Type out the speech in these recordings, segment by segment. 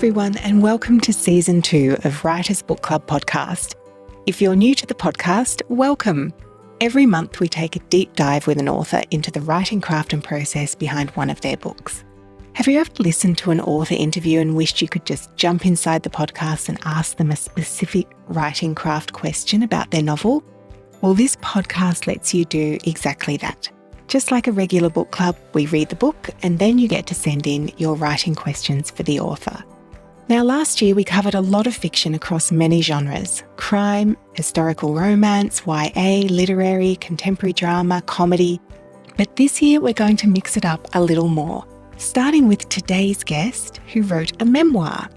everyone, and welcome to Season 2 of Writers Book Club podcast. If you're new to the podcast, welcome. Every month we take a deep dive with an author into the writing craft and process behind one of their books. Have you ever listened to an author interview and wished you could just jump inside the podcast and ask them a specific writing craft question about their novel? Well, this podcast lets you do exactly that. Just like a regular book club, we read the book and then you get to send in your writing questions for the author. Now, last year we covered a lot of fiction across many genres: crime, historical romance, YA, literary, contemporary drama, comedy. But this year we're going to mix it up a little more, starting with today's guest who wrote a memoir.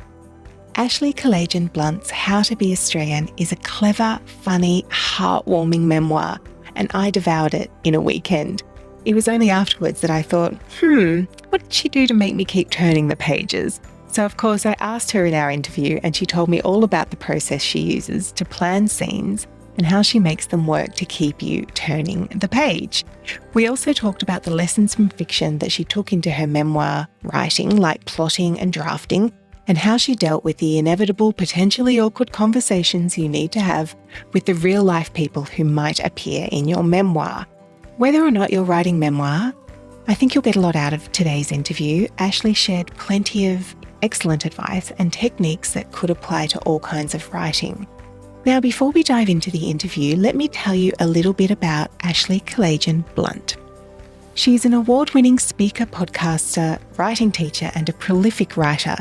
Ashley Kalagian Blunt's How to Be Australian is a clever, funny, heartwarming memoir, and I devoured it in a weekend. It was only afterwards that I thought, what did she do to make me keep turning the pages? So of course I asked her in our interview and she told me all about the process she uses to plan scenes and how she makes them work to keep you turning the page. We also talked about the lessons from fiction that she took into her memoir writing, like plotting and drafting, and how she dealt with the inevitable, potentially awkward conversations you need to have with the real-life people who might appear in your memoir. Whether or not you're writing memoir, I think you'll get a lot out of today's interview. Ashley shared plenty of excellent advice and techniques that could apply to all kinds of writing. Now, before we dive into the interview, let me tell you a little bit about Ashley Kalagian Blunt. She's an award-winning speaker, podcaster, writing teacher, and a prolific writer.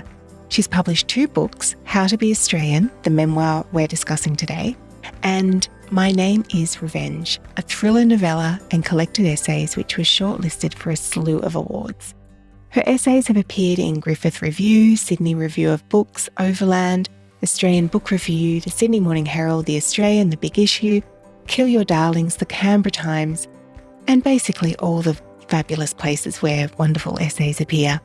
She's published 2 books, How to Be Australian, the memoir we're discussing today, and My Name is Revenge, a thriller novella and collected essays which was shortlisted for a slew of awards. Her essays have appeared in Griffith Review, Sydney Review of Books, Overland, Australian Book Review, the Sydney Morning Herald, The Australian, The Big Issue, Kill Your Darlings, the Canberra Times, and basically all the fabulous places where wonderful essays appear.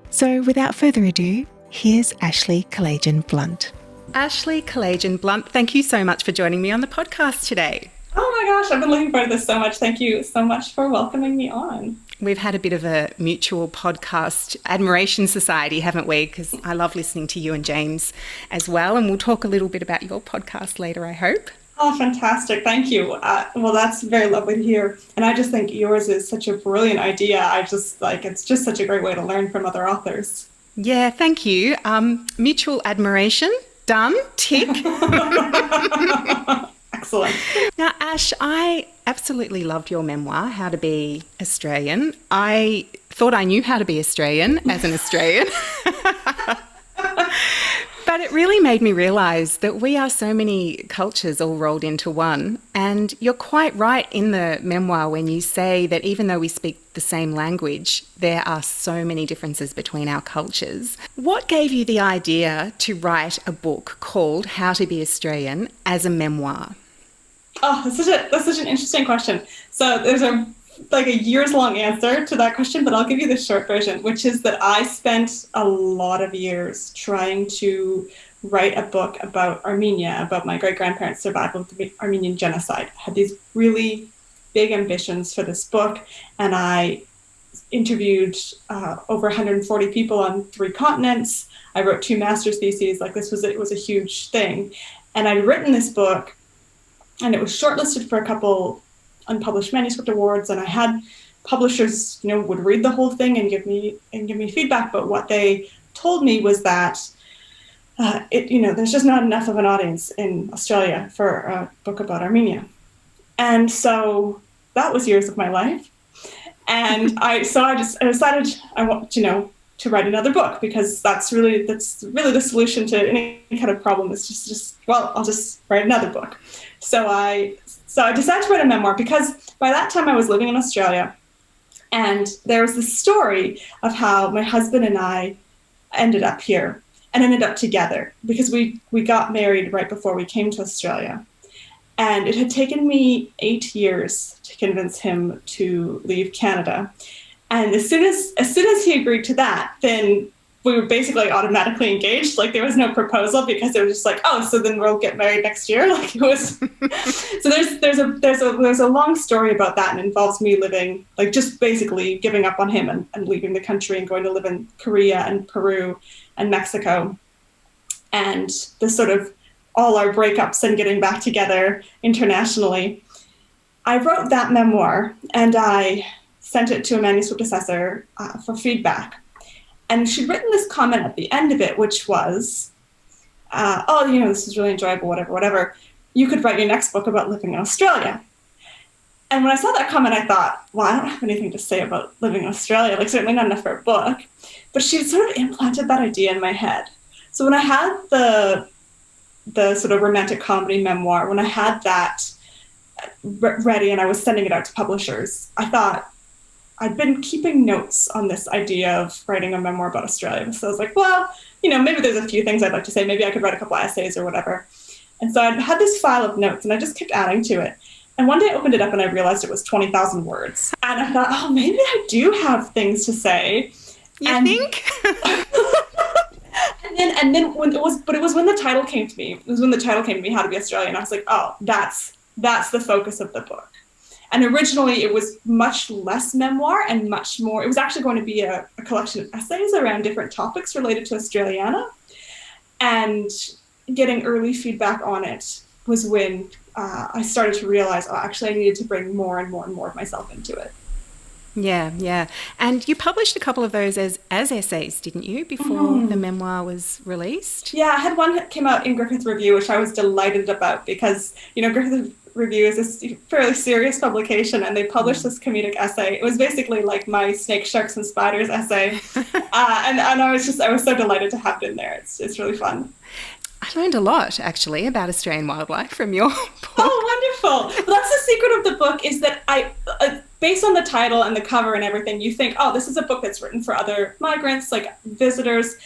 So without further ado, here's Ashley Kalagian Blunt. Ashley Kalagian Blunt, thank you so much for joining me on the podcast today. Oh my gosh, I've been looking forward to this so much. Thank you so much for welcoming me on. We've had a bit of a mutual podcast admiration society, haven't we? Because I love listening to you and James as well. And we'll talk a little bit about your podcast later, I hope. Oh, fantastic. Thank you. Well, that's very lovely to hear. And I just think yours is such a brilliant idea. It's just such a great way to learn from other authors. Yeah, thank you. Mutual admiration. Done. Tick. Excellent. Now, Ash, I absolutely loved your memoir, How to Be Australian. I thought I knew how to be Australian as an Australian. But it really made me realise that we are so many cultures all rolled into one. And you're quite right in the memoir when you say that even though we speak the same language, there are so many differences between our cultures. What gave you the idea to write a book called How to Be Australian as a memoir? Oh, that's such an interesting question. So there's a years-long answer to that question, but I'll give you the short version, which is that I spent a lot of years trying to write a book about Armenia, about my great-grandparents' survival of the Armenian genocide. I had these really big ambitions for this book, and I interviewed over 140 people on 3 continents. I wrote 2 master's theses. It was a huge thing. And I'd written this book, and it was shortlisted for a couple unpublished manuscript awards, and I had publishers, would read the whole thing and give me feedback. But what they told me was that there's just not enough of an audience in Australia for a book about Armenia. And so that was years of my life. And I decided I want, to write another book, because that's really the solution to any kind of problem is I'll just write another book. So I decided to write a memoir because by that time I was living in Australia, and there was this story of how my husband and I ended up here and ended up together because we got married right before we came to Australia. And it had taken me 8 years to convince him to leave Canada. And as soon as he agreed to that, then we were basically automatically engaged. Like, there was no proposal because it was just like, oh, so then we'll get married next year. Like, it was. So there's a long story about that, and it involves me living, like, just basically giving up on him and leaving the country and going to live in Korea and Peru and Mexico, and the sort of all our breakups and getting back together internationally. I wrote that memoir and I sent it to a manuscript assessor for feedback. And she'd written this comment at the end of it, which was, oh, you know, this is really enjoyable, whatever. You could write your next book about living in Australia. And when I saw that comment, I thought, well, I don't have anything to say about living in Australia, like certainly not enough for a book. But she sort of implanted that idea in my head. So when I had the sort of romantic comedy memoir, when I had that ready and I was sending it out to publishers, I thought, I'd been keeping notes on this idea of writing a memoir about Australia. So I was like, well, you know, maybe there's a few things I'd like to say. Maybe I could write a couple of essays or whatever. And so I had this file of notes and I just kept adding to it. And one day I opened it up and I realized it was 20,000 words. And I thought, oh, maybe I do have things to say. You think? and then when it was when the title came to me. It was when the title came to me, How to Be Australian. I was like, oh, that's the focus of the book. And originally it was much less memoir and much more, it was actually going to be a collection of essays around different topics related to Australiana. And getting early feedback on it was when I started to realize, oh, actually I needed to bring more and more and more of myself into it. Yeah. And you published a couple of those as essays, didn't you, before the memoir was released? Yeah, I had one that came out in Griffith Review, which I was delighted about because, you know, Griffith Review is this fairly serious publication, and they published this comedic essay. It was basically like my Snake, Sharks, and Spiders essay. and I was so delighted to have it in there. It's really fun. I learned a lot, actually, about Australian wildlife from your book. Oh, wonderful. Well, that's the secret of the book, is that based on the title and the cover and everything, you think, oh, this is a book that's written for other migrants, like visitors.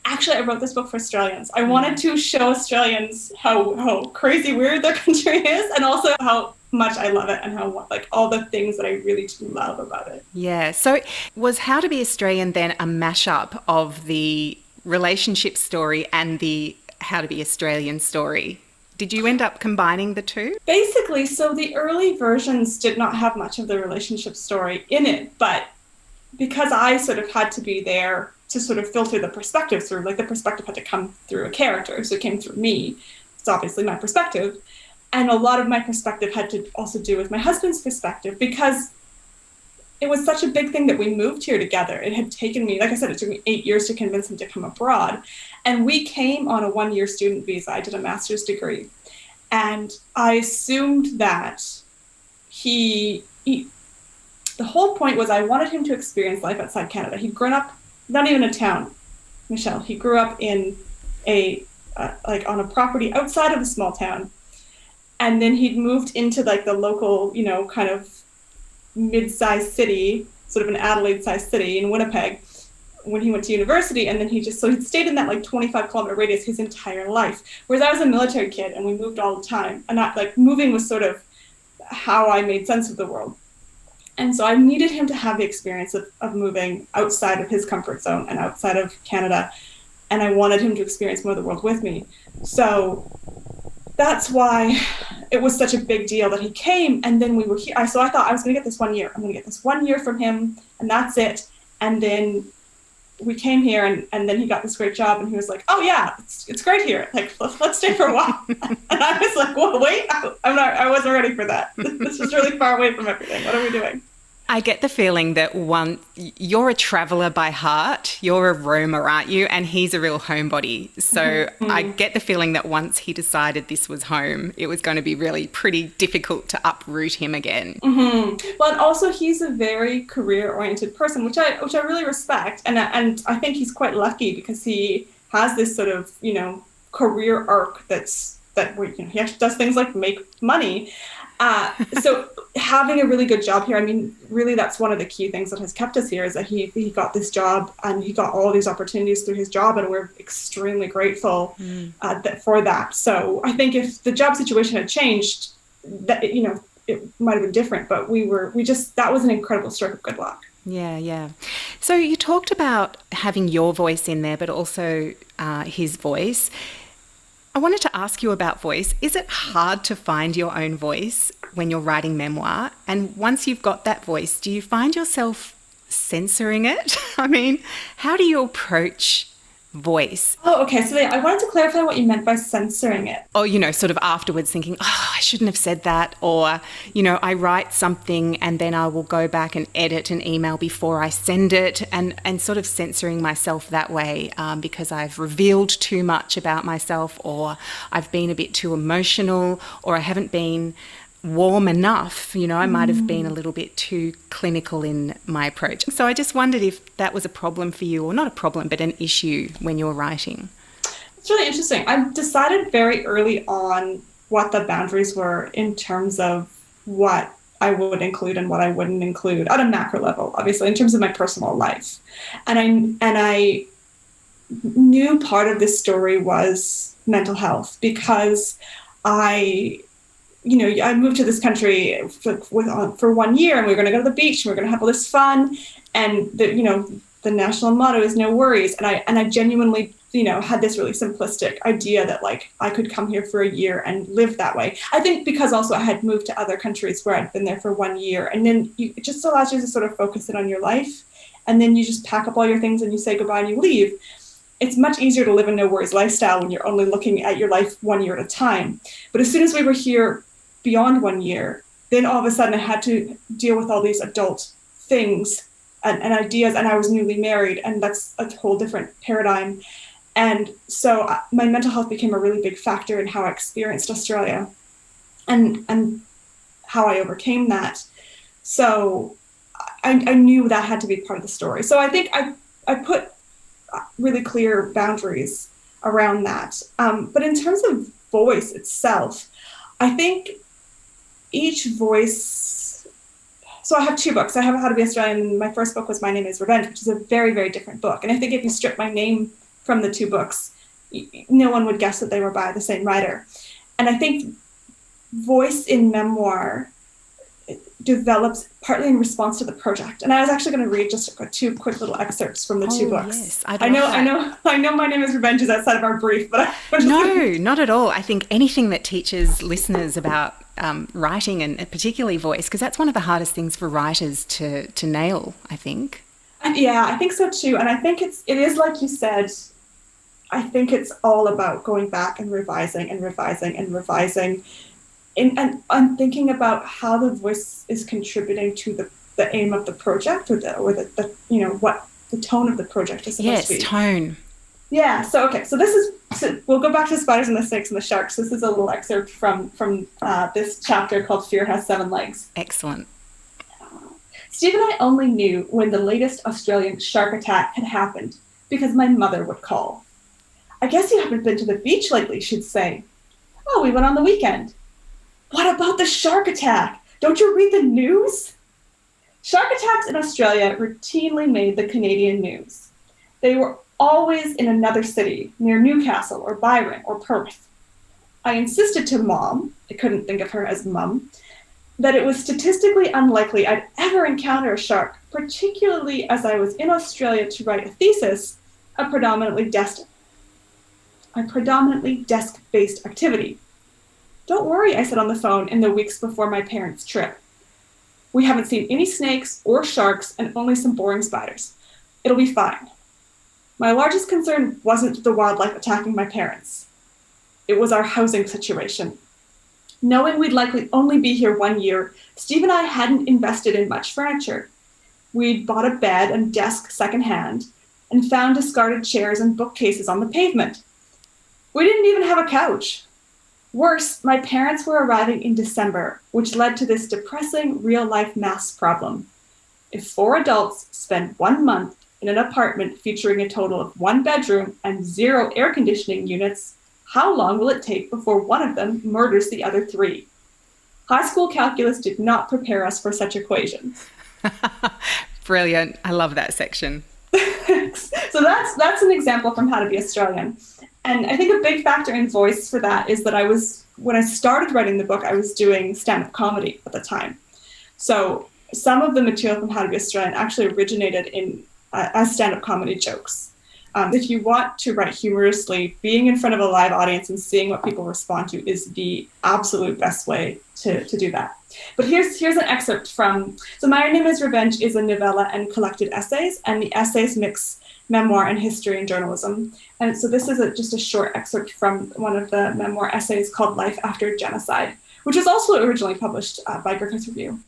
Actually, I wrote this book for Australians. I wanted to show Australians how crazy weird their country is, and also how much I love it and how, like, all the things that I really do love about it. Yeah. So was How to Be Australian then a mashup of the relationship story and the How to Be Australian story? Did you end up combining the two? Basically, so the early versions did not have much of the relationship story in it, but because I sort of had to be there to sort of filter the perspective through, like the perspective had to come through a character, so it came through me. It's obviously my perspective. And a lot of my perspective had to also do with my husband's perspective, because it was such a big thing that we moved here together. It had taken me, like I said, it took me 8 years to convince him to come abroad. And we came on a 1-year student visa. I did a master's degree. And I assumed that the whole point was I wanted him to experience life outside Canada. He'd grown up, not even a town, Michelle. He grew up in on a property outside of a small town. And then he'd moved into like the local, you know, kind of mid-sized city, sort of an Adelaide-sized city in Winnipeg when he went to university. And then he'd stayed in that like 25-kilometer radius his entire life. Whereas I was a military kid and we moved all the time. And moving was sort of how I made sense of the world. And so I needed him to have the experience of moving outside of his comfort zone and outside of Canada. And I wanted him to experience more of the world with me. So that's why it was such a big deal that he came, and then we were here. So I thought I was going to get this 1 year. I'm going to get this 1 year from him, and that's it. And then we came here, and then he got this great job, and he was like, oh yeah, it's great here. Like, let's stay for a while. And I was like, well, wait, I wasn't ready for that. This is really far away from everything. What are we doing? I get the feeling that you're a traveller by heart, you're a roamer, aren't you? And he's a real homebody. So I get the feeling that once he decided this was home, it was going to be really pretty difficult to uproot him again. Well, and also he's a very career-oriented person, which I really respect. And I think he's quite lucky because he has this sort of, you know, career arc that he actually does things like make money. So having a really good job here, I mean, really that's one of the key things that has kept us here, is that he got this job and he got all these opportunities through his job, and we're extremely grateful for that. So I think if the job situation had changed, that, you know, it might have been different, but that was an incredible stroke of good luck. Yeah, yeah. So you talked about having your voice in there, but also his voice. I wanted to ask you about voice. Is it hard to find your own voice when you're writing memoir? And once you've got that voice, do you find yourself censoring it? I mean, how do you approach voice? Oh, okay. So I wanted to clarify what you meant by censoring it. Or, sort of afterwards thinking, oh, I shouldn't have said that. Or, I write something and then I will go back and edit an email before I send it, and sort of censoring myself that way because I've revealed too much about myself, or I've been a bit too emotional, or I haven't been warm enough. I might have been a little bit too clinical in my approach. So I just wondered if that was a problem for you, or not a problem, but an issue when you're writing. It's really interesting. I decided very early on what the boundaries were in terms of what I would include and what I wouldn't include at a macro level, obviously, in terms of my personal life. And I knew part of this story was mental health, because I moved to this country for 1 year, and we were going to go to the beach and we were going to have all this fun. And the national motto is no worries. And I genuinely, had this really simplistic idea that like I could come here for a year and live that way. I think because also I had moved to other countries where I'd been there for 1 year, and then it just allows you to sort of focus in on your life. And then you just pack up all your things and you say goodbye and you leave. It's much easier to live a no worries lifestyle when you're only looking at your life 1 year at a time. But as soon as we were here beyond 1 year, then all of a sudden I had to deal with all these adult things and ideas, and I was newly married, and that's a whole different paradigm. And so my mental health became a really big factor in how I experienced Australia and how I overcame that. So I knew that had to be part of the story. So I think I put really clear boundaries around that. But in terms of voice itself, I think each voice, so I have 2 books. I have How to Be Australian, and my first book was My Name is Revenge, which is a very, very different book. And I think if you strip my name from the 2 books, no one would guess that they were by the same writer. And I think voice in memoir develops partly in response to the project. And I was actually going to read just 2 quick little excerpts from the 2 books. Yes, I know My Name is Revenge is outside of our brief, but no, not at all. I think anything that teaches listeners about writing, and particularly voice, because that's one of the hardest things for writers to nail, I think. Yeah, I think so too. And I think it is like you said, I think it's all about going back and revising and revising and revising, and thinking about how the voice is contributing to the aim of the project, or the what the tone of the project is supposed to be. Yes, tone. Yeah. So we'll go back to the spiders and the snakes and the sharks. This is a little excerpt from this chapter called Fear Has 7 Legs. Excellent. Steve and I only knew when the latest Australian shark attack had happened because my mother would call. I guess you haven't been to the beach lately, she'd say. Oh, we went on the weekend. What about the shark attack? Don't you read the news? Shark attacks in Australia routinely made the Canadian news. They were always in another city, near Newcastle or Byron or Perth. I insisted to Mom, I couldn't think of her as Mum, that it was statistically unlikely I'd ever encounter a shark, particularly as I was in Australia to write a thesis, a predominantly desk-based activity. Don't worry, I said on the phone in the weeks before my parents' trip. We haven't seen any snakes or sharks and only some boring spiders. It'll be fine. My largest concern wasn't the wildlife attacking my parents. It was our housing situation. Knowing we'd likely only be here 1 year, Steve and I hadn't invested in much furniture. We'd bought a bed and desk secondhand and found discarded chairs and bookcases on the pavement. We didn't even have a couch. Worse, my parents were arriving in December, which led to this depressing real-life maths problem. If 4 adults spend 1 month in an apartment featuring a total of 1 bedroom and 0 air conditioning units, how long will it take before one of them murders the other 3? High school calculus did not prepare us for such equations. Brilliant. I love that section. So that's an example from How to Be Australian. And I think a big factor in voice for that is that when I started writing the book, I was doing stand-up comedy at the time. So some of the material from How to Be Australian actually originated in as stand-up comedy jokes. If you want to write humorously, being in front of a live audience and seeing what people respond to is the absolute best way to do that. But here's an excerpt from, so My Name is Revenge is a novella and collected essays, and the essays mix memoir and history and journalism. And so this is just a short excerpt from one of the memoir essays called Life After Genocide, which was also originally published by Griffith Review.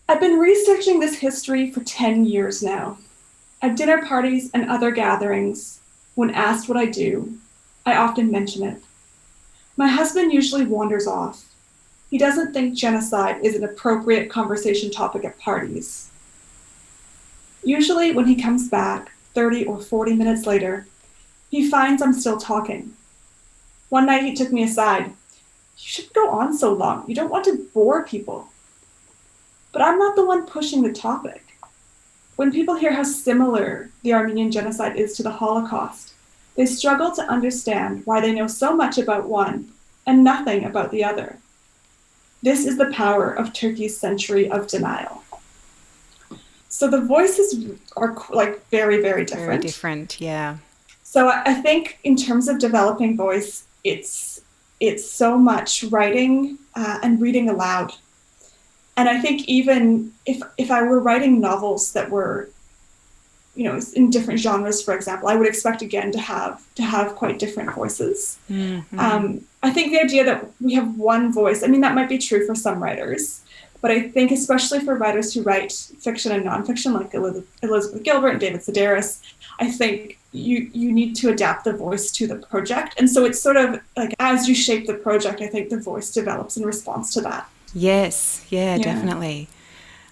I've been researching this history for 10 years now. At dinner parties and other gatherings, when asked what I do, I often mention it. My husband usually wanders off. He doesn't think genocide is an appropriate conversation topic at parties. Usually when he comes back, 30 or 40 minutes later, he finds I'm still talking. One night he took me aside. You shouldn't go on so long. You don't want to bore people. But I'm not the one pushing the topic. When people hear how similar the Armenian genocide is to the Holocaust, they struggle to understand why they know so much about one and nothing about the other. This is the power of Turkey's century of denial. So the voices are like very, very different. Very different, yeah. So I think in terms of developing voice, it's so much writing and reading aloud. And I think even if I were writing novels that were, in different genres, for example, I would expect again to have quite different voices. Mm-hmm. I think the idea that we have one voice, I mean, that might be true for some writers, but I think especially for writers who write fiction and nonfiction, like Elizabeth Gilbert and David Sedaris, I think you need to adapt the voice to the project. And so it's sort of like as you shape the project, I think the voice develops in response to that. Yes, yeah, definitely.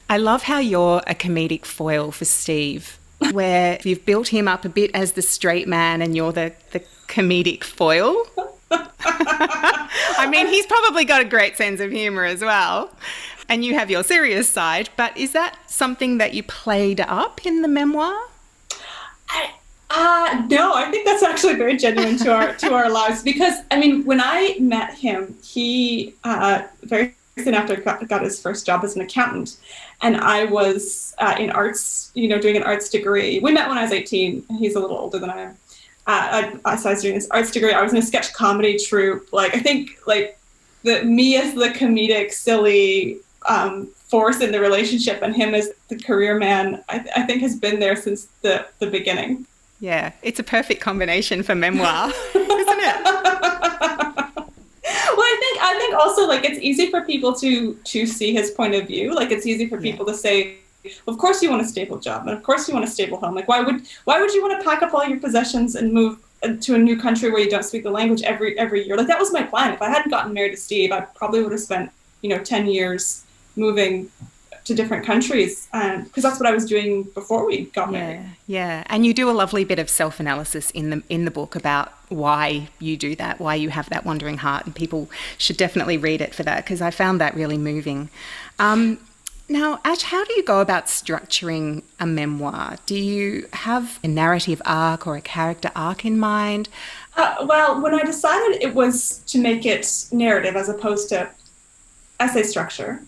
I love how you're a comedic foil for Steve, where you've built him up a bit as the straight man and you're the comedic foil. I mean, he's probably got a great sense of humour as well, and you have your serious side, but is that something that you played up in the memoir? No, I think that's actually very genuine to our lives, because, I mean, when I met him, he very soon after got his first job as an accountant, and I was in arts, doing an arts degree. We met when I was 18, and he's a little older than I am. So I was doing this arts degree. I was in a sketch comedy troupe. Like, I think me as the comedic, silly force in the relationship, and him as the career man, I think has been there since the beginning. Yeah, it's a perfect combination for memoir, isn't it? Well, I think also it's easy for people to see his point of view. Like, it's easy for people to say, well, of course you want a stable job, and of course you want a stable home. Like, why would you want to pack up all your possessions and move to a new country where you don't speak the language every year? Like, that was my plan. If I hadn't gotten married to Steve, I probably would have spent 10 years moving to different countries, because that's what I was doing before we got married. Yeah, and you do a lovely bit of self-analysis in the book about why you do that, why you have that wandering heart, and people should definitely read it for that, because I found that really moving. Now, Ash, how do you go about structuring a memoir? Do you have a narrative arc or a character arc in mind? Well, when I decided it was to make it narrative as opposed to essay structure,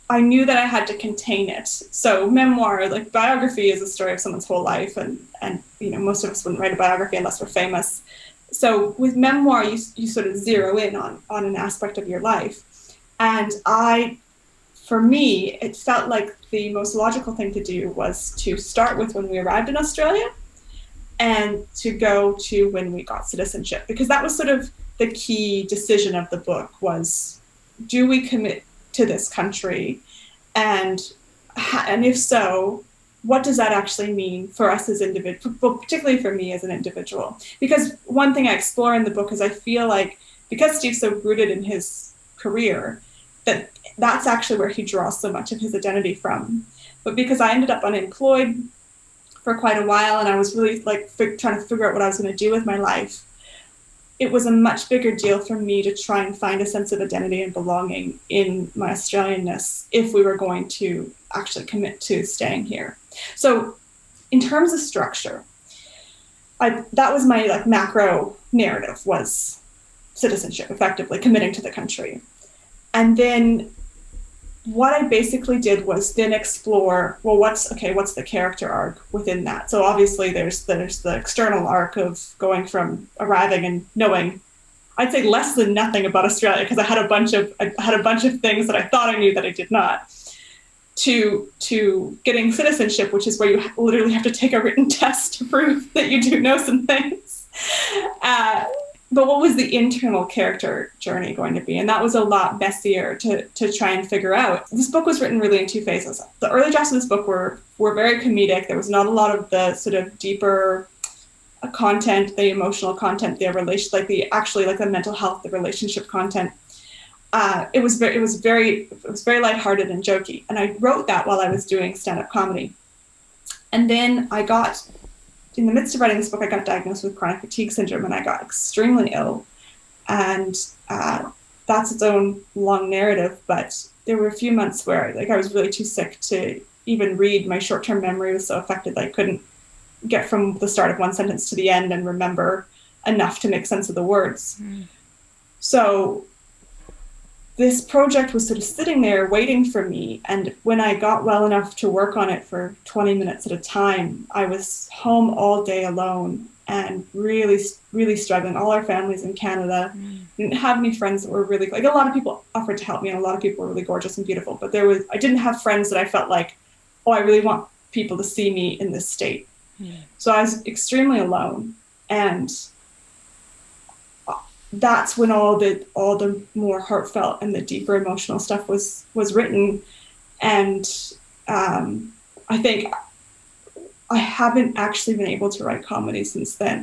I knew that I had to contain it. So memoir, like biography, is a story of someone's whole life, and most of us wouldn't write a biography unless we're famous. So with memoir, you sort of zero in on an aspect of your life. And for me, it felt like the most logical thing to do was to start with when we arrived in Australia and to go to when we got citizenship, because that was sort of the key decision of the book was, do we commit to this country, and if so, what does that actually mean for us as individuals, well, particularly for me as an individual? Because one thing I explore in the book is I feel like, because Steve's so rooted in his career, that's actually where he draws so much of his identity from. But because I ended up unemployed for quite a while, and I was really trying to figure out what I was going to do with my life, it was a much bigger deal for me to try and find a sense of identity and belonging in my Australianness if we were going to actually commit to staying here. So in terms of structure, that was my macro narrative, was citizenship, effectively committing to the country. And then what I basically did was then explore, well, what's the character arc within that? So obviously there's the external arc of going from arriving and knowing, I'd say less than nothing about Australia, because I had a bunch of things that I thought I knew that I did not, to getting citizenship, which is where you literally have to take a written test to prove that you do know some things. But what was the internal character journey going to be? And that was a lot messier to try and figure out. This book was written really in two phases. The early drafts of this book were very comedic. There was not a lot of the sort of deeper content, the emotional content, the relation, like the mental health, the relationship content. It was very lighthearted and jokey. And I wrote that while I was doing stand-up comedy. And then in the midst of writing this book, I got diagnosed with chronic fatigue syndrome, and I got extremely ill. And that's its own long narrative. But there were a few months where I was really too sick to even read. My short-term memory was so affected that I couldn't get from the start of one sentence to the end and remember enough to make sense of the words. So this project was sort of sitting there waiting for me. And when I got well enough to work on it for 20 minutes at a time, I was home all day alone and really, really struggling. All our families in Canada didn't have any friends that were really, a lot of people offered to help me, and a lot of people were really gorgeous and beautiful, but I didn't have friends that I felt like, oh, I really want people to see me in this state. So I was extremely alone. And that's when all the more heartfelt and the deeper emotional stuff was written. And I think I haven't actually been able to write comedy since then.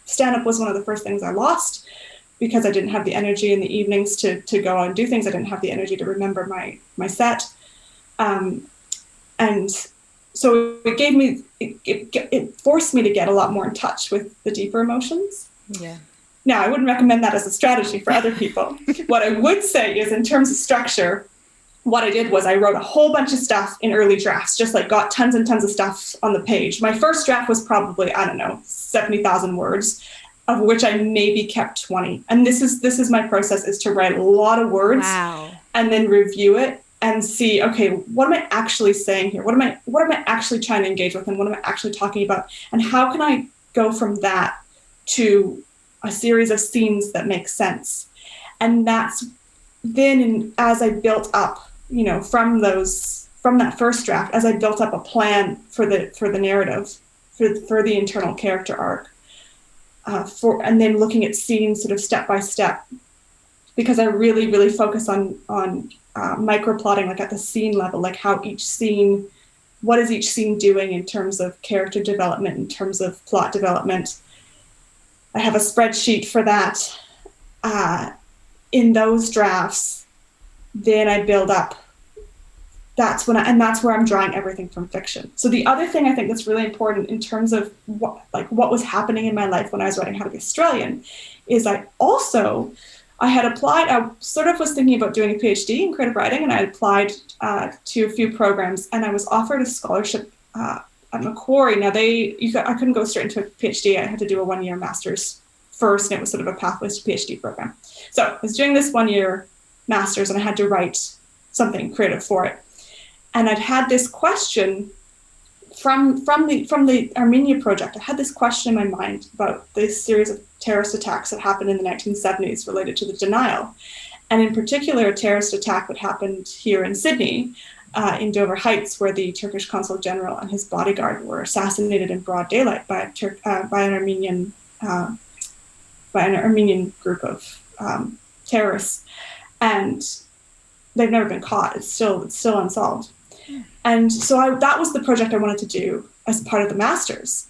Stand-up was one of the first things I lost because I didn't have the energy in the evenings to go and do things. I didn't have the energy to remember my set. And so it forced me to get a lot more in touch with the deeper emotions. Yeah. Now, I wouldn't recommend that as a strategy for other people. What I would say is, in terms of structure, what I did was I wrote a whole bunch of stuff in early drafts, just got tons and tons of stuff on the page. My first draft was probably, 70,000 words, of which I maybe kept 20. And this is my process, is to write a lot of words. Wow. And then review it and see, okay, what am I actually saying here? What am I actually trying to engage with, and what am I actually talking about? And how can I go from that to a series of scenes that make sense? And that's then, as I built up, from that first draft, as I built up a plan for the narrative, for the internal character arc, and then looking at scenes sort of step by step, because I really, really focus on micro-plotting, at the scene level, how each scene, what is each scene doing in terms of character development, in terms of plot development. I have a spreadsheet for that. In those drafts, then I build up. That's where I'm drawing everything from fiction. So the other thing I think that's really important in terms of what was happening in my life when I was writing How to Be Australian is I had applied. I sort of was thinking about doing a PhD in creative writing, and I applied to a few programs, and I was offered a scholarship at Macquarie. Now I couldn't go straight into a PhD. I had to do a 1-year master's first, and it was sort of a pathways to PhD program. So I was doing this 1-year master's, and I had to write something creative for it. And I'd had this question from the Armenia project. I had this question in my mind about this series of terrorist attacks that happened in the 1970s related to the denial. And in particular, a terrorist attack that happened here in Sydney, in Dover Heights, where the Turkish consul general and his bodyguard were assassinated in broad daylight by an Armenian group of terrorists, and they've never been caught. It's still unsolved. And so that was the project I wanted to do as part of the master's.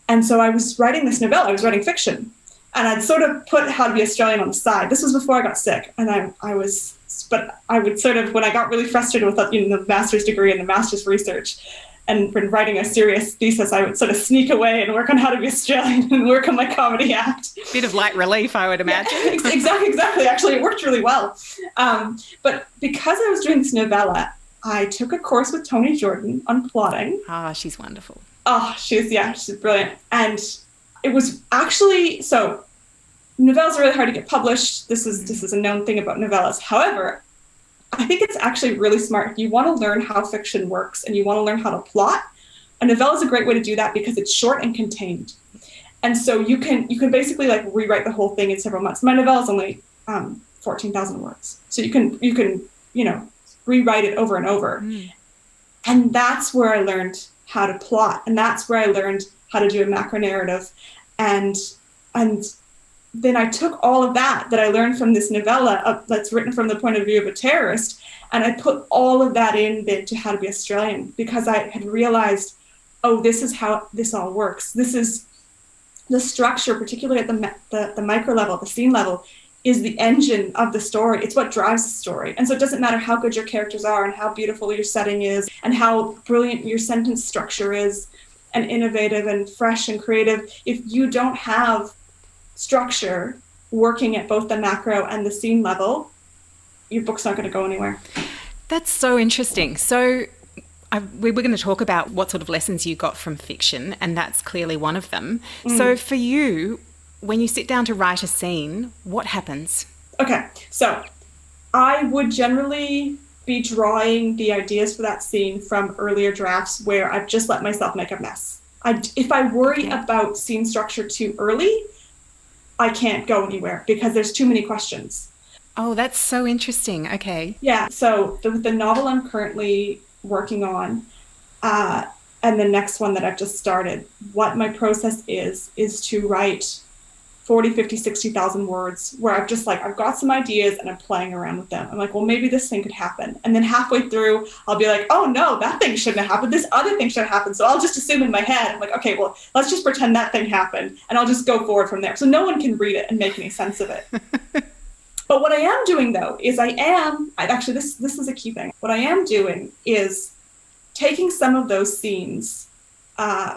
And so I was writing this novella. I was writing fiction, and I'd sort of put How to Be Australian on the side. This was before I got sick, and I would sort of, when I got really frustrated with the master's degree and the master's research, and when writing a serious thesis, I would sort of sneak away and work on How to Be Australian and work on my comedy act. Bit of light relief, I would imagine. Yeah, exactly. Actually, it worked really well. But because I was doing this novella, I took a course with Toni Jordan on plotting. Oh, she's wonderful. Oh, she's brilliant. And it was actually, novellas are really hard to get published. This is a known thing about novellas. However, I think it's actually really smart. If you want to learn how fiction works and you want to learn how to plot, a novella is a great way to do that because it's short and contained. And so you can basically like rewrite the whole thing in several months. My novella is only 14,000 words. So you can, rewrite it over and over. And that's where I learned how to plot. And that's where I learned how to do a macro narrative. And then I took all of that I learned from this novella that's written from the point of view of a terrorist, and I put all of that in then to How to Be Australian, because I had realized, oh, this is how this all works. This is the structure, particularly at the micro level, the scene level, is the engine of the story. It's what drives the story. And so it doesn't matter how good your characters are and how beautiful your setting is and how brilliant your sentence structure is and innovative and fresh and creative. If you don't have structure working at both the macro and the scene level, your book's not going to go anywhere. That's so interesting. So we were going to talk about what sort of lessons you got from fiction, and that's clearly one of them. So for you, when you sit down to write a scene, what happens? Okay, so I would generally be drawing the ideas for that scene from earlier drafts where I've just let myself make a mess. If I worry about scene structure too early, I can't go anywhere because there's too many questions. Oh, that's so interesting. Okay. Yeah, so the novel I'm currently working on, and the next one that I've just started, what my process is to write 40, 50, 60,000 words where I've got some ideas and I'm playing around with them. I'm like, well, maybe this thing could happen. And then halfway through, I'll be like, oh no, that thing shouldn't have happened. This other thing should have happened. So I'll just assume in my head, I'm like, okay, well, let's just pretend that thing happened and I'll just go forward from there. So no one can read it and make any sense of it. But what I am doing, though, is this is a key thing. What I am doing is taking some of those scenes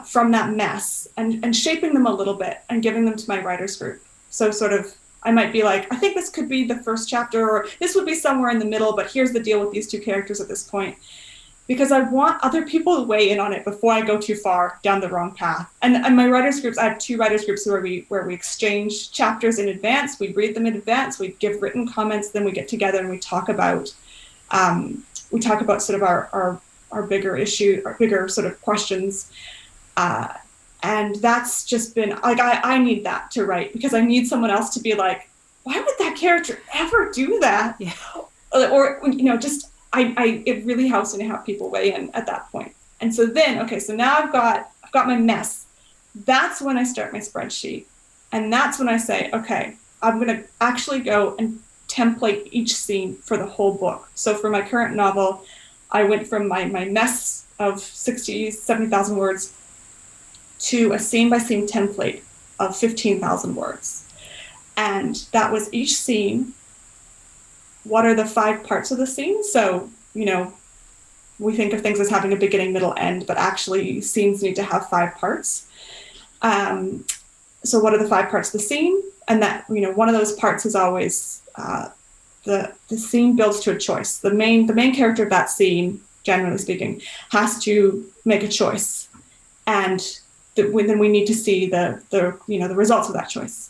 from that mess and shaping them a little bit and giving them to my writers group. So sort of, I might be like, I think this could be the first chapter, or this would be somewhere in the middle, but here's the deal with these two characters at this point. Because I want other people to weigh in on it before I go too far down the wrong path. And my writers groups, I have 2 writers groups where we exchange chapters in advance, we read them in advance, we give written comments, then we get together and we talk about sort of our bigger issue, our bigger sort of questions. And that's just been like, I need that to write, because I need someone else to be like, why would that character ever do that? Yeah. Or, it really helps me to have people weigh in at that point. And so then, so now I've got my mess. That's when I start my spreadsheet. And that's when I say, okay, I'm going to actually go and template each scene for the whole book. So for my current novel, I went from my mess of 60, 70,000 words to a scene-by-scene template of 15,000 words. And that was each scene. What are the 5 parts of the scene? So, we think of things as having a beginning, middle, end, but actually scenes need to have 5 parts. So what are the 5 parts of the scene? And that, one of those parts is always the scene builds to a choice. The main character of that scene, generally speaking, has to make a choice. And then we need to see the results of that choice.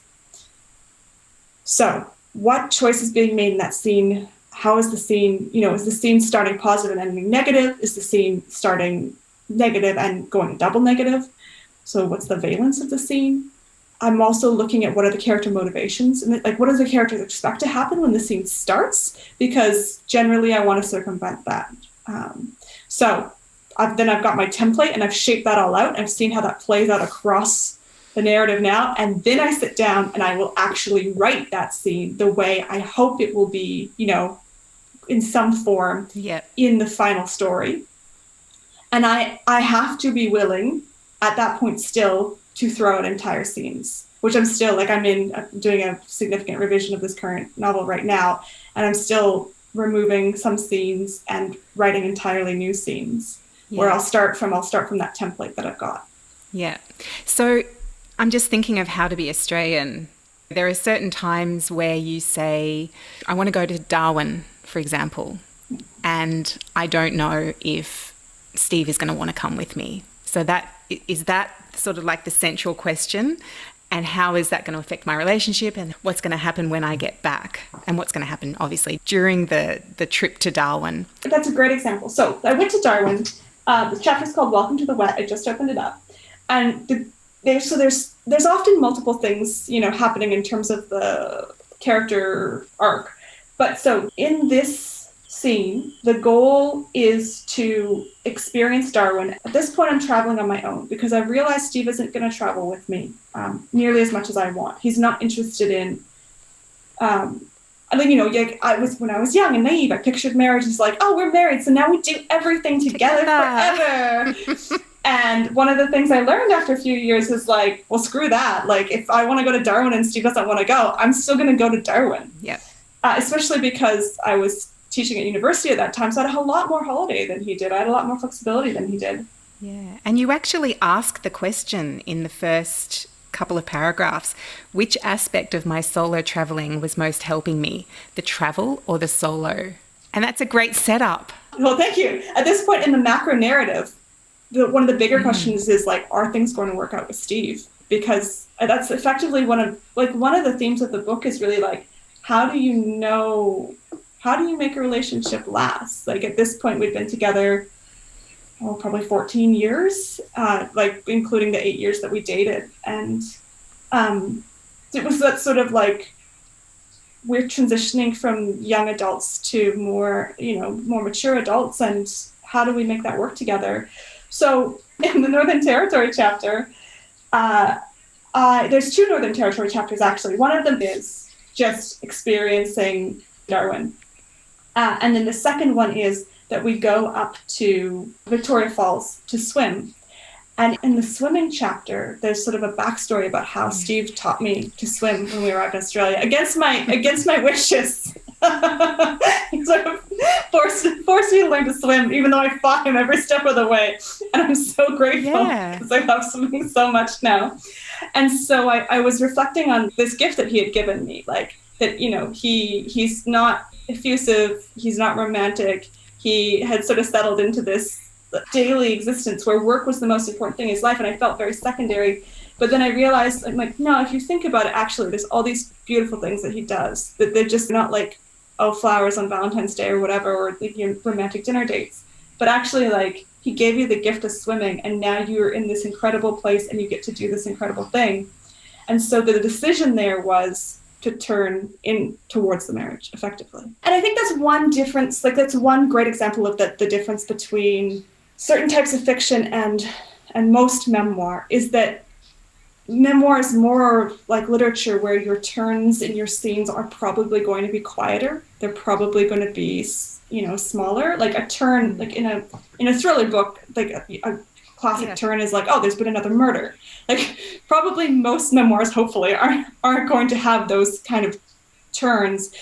So what choice is being made in that scene? How is the scene, is the scene starting positive and ending negative? Is the scene starting negative and going double negative? So what's the valence of the scene? I'm also looking at what are the character motivations, and what does the characters expect to happen when the scene starts? Because generally I want to circumvent that. So I've got my template and I've shaped that all out. I've seen how that plays out across the narrative now, and then I sit down and I will actually write that scene the way I hope it will be, in some form in the final story. And I have to be willing at that point still to throw out entire scenes, which I'm still I'm doing a significant revision of this current novel right now, and I'm still removing some scenes and writing entirely new scenes where I'll start from that template that I've got. Yeah. So I'm just thinking of How to Be Australian. There are certain times where you say, I want to go to Darwin, for example, and I don't know if Steve is going to want to come with me. So that is that sort of like the central question. And how is that going to affect my relationship, and what's going to happen when I get back, and what's going to happen, obviously, during the trip to Darwin. That's a great example. So I went to Darwin. The chapter is called Welcome to the Wet. I just opened it up. And there's often multiple things, happening in terms of the character arc. But so in this scene, the goal is to experience Darwin. At this point, I'm traveling on my own because I realized Steve isn't going to travel with me nearly as much as I want. He's not interested in. When I was young and naive, I pictured marriage as like, oh, we're married, so now we do everything together forever. And one of the things I learned after a few years is like, well, screw that. Like, if I want to go to Darwin and Steve doesn't want to go, I'm still going to go to Darwin. Yeah. Especially because I was teaching at university at that time, so I had a lot more holiday than he did. I had a lot more flexibility than he did. Yeah, and you actually ask the question in the first couple of paragraphs, which aspect of my solo traveling was most helping me, the travel or the solo? And that's a great setup. Well, thank you. At this point in the macro narrative, one of the bigger questions is like, are things going to work out with Steve? Because that's effectively one of the themes of the book is really like, how do you make a relationship last? Like at this point, we'd been together, probably 14 years, including the 8 years that we dated. And it was that sort of like, we're transitioning from young adults to more mature adults, and how do we make that work together? So in the Northern Territory chapter, there's 2 Northern Territory chapters, actually. One of them is just experiencing Darwin. And then the second one is that we go up to Victoria Falls to swim. And in the swimming chapter, there's sort of a backstory about how Steve taught me to swim when we arrived in Australia against my wishes. He sort of forced me to learn to swim, even though I fought him every step of the way. And I'm so grateful because I love swimming so much now. And so I was reflecting on this gift that he had given me, like that, he's not effusive, he's not romantic. He had sort of settled into this daily existence where work was the most important thing in his life, and I felt very secondary. But then I realized, I'm like, no, if you think about it, actually, there's all these beautiful things that he does, that they're just not like, flowers on Valentine's Day or whatever, or romantic dinner dates. But actually, like, he gave you the gift of swimming, and now you're in this incredible place and you get to do this incredible thing. And so the decision there was to turn in towards the marriage, effectively. And I think that's one difference, that's one great example of the difference between certain types of fiction and most memoir, is that memoir is more like literature where your turns in your scenes are probably going to be quieter. They're probably going to be, smaller. Like a turn, like in a thriller book, like a classic turn is like, oh, there's been another murder. Like probably most memoirs, hopefully, aren't going to have those kind of turns.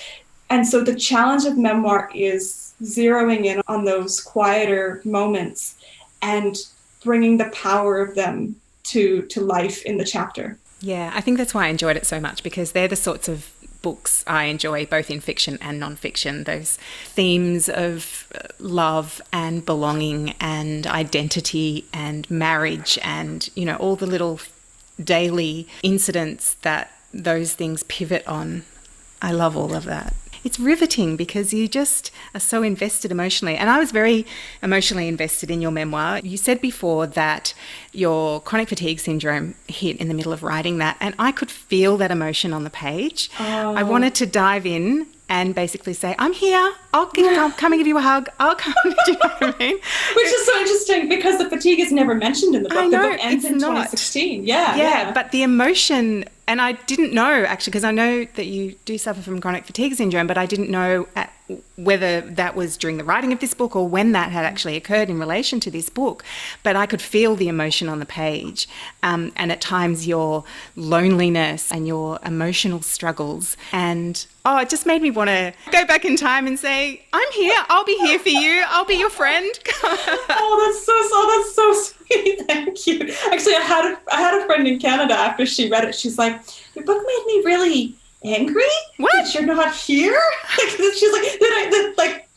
And so the challenge of memoir is zeroing in on those quieter moments and bringing the power of them to life in the chapter. Yeah, I think that's why I enjoyed it so much, because they're the sorts of books I enjoy, both in fiction and non-fiction. Those themes of love and belonging and identity and marriage and, all the little daily incidents that those things pivot on. I love all of that. It's riveting because you just are so invested emotionally. And I was very emotionally invested in your memoir. You said before that your chronic fatigue syndrome hit in the middle of writing that, and I could feel that emotion on the page. Oh. I wanted to dive in and basically say, I'm here, I'll come and give you a hug, I'll come, do you know what I mean? Which is so interesting because the fatigue is never mentioned in the book. I know, the book ends in 2016. Yeah, but the emotion, and I didn't know actually, because I know that you do suffer from chronic fatigue syndrome, but I didn't know whether that was during the writing of this book or when that had actually occurred in relation to this book. But I could feel the emotion on the page, and at times your loneliness and your emotional struggles. And it just made me want to go back in time and say, I'm here, I'll be here for you, I'll be your friend. That's so sweet. Thank you. Actually, I had a friend in Canada after she read it. She's like, your book made me really angry. What? That you're not here? She's like,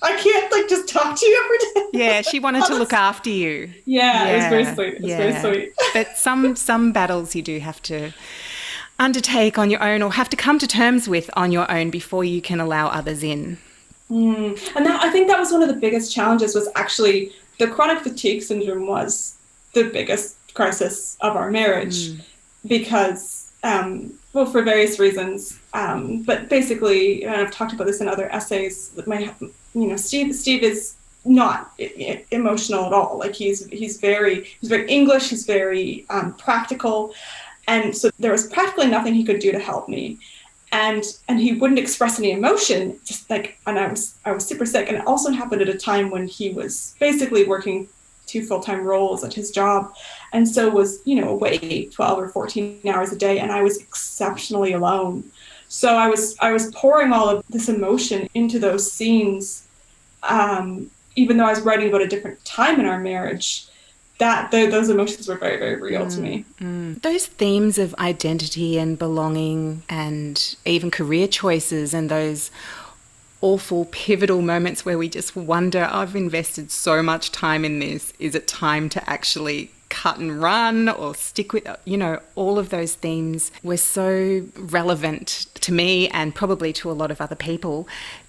I can't just talk to you every day. Yeah, she wanted to look after you. Yeah, it was very sweet. Very sweet. But some battles you do have to undertake on your own or have to come to terms with on your own before you can allow others in? And I think that was one of the biggest challenges, was actually the chronic fatigue syndrome was the biggest crisis of our marriage because, well, for various reasons. But basically, and I've talked about this in other essays, Steve is not emotional at all. Like he's very English, he's very practical. And so there was practically nothing he could do to help me. And he wouldn't express any emotion, just like, and I was super sick. And it also happened at a time when he was basically working 2 full-time roles at his job. And so was, away 12 or 14 hours a day. And I was exceptionally alone. So I was pouring all of this emotion into those scenes, even though I was writing about a different time in our marriage. Those emotions were very, very real to me. Those themes of identity and belonging and even career choices and those awful pivotal moments where we just wonder, I've invested so much time in this. Is it time to actually cut and run or stick with, all of those themes were so relevant to me and probably to a lot of other people.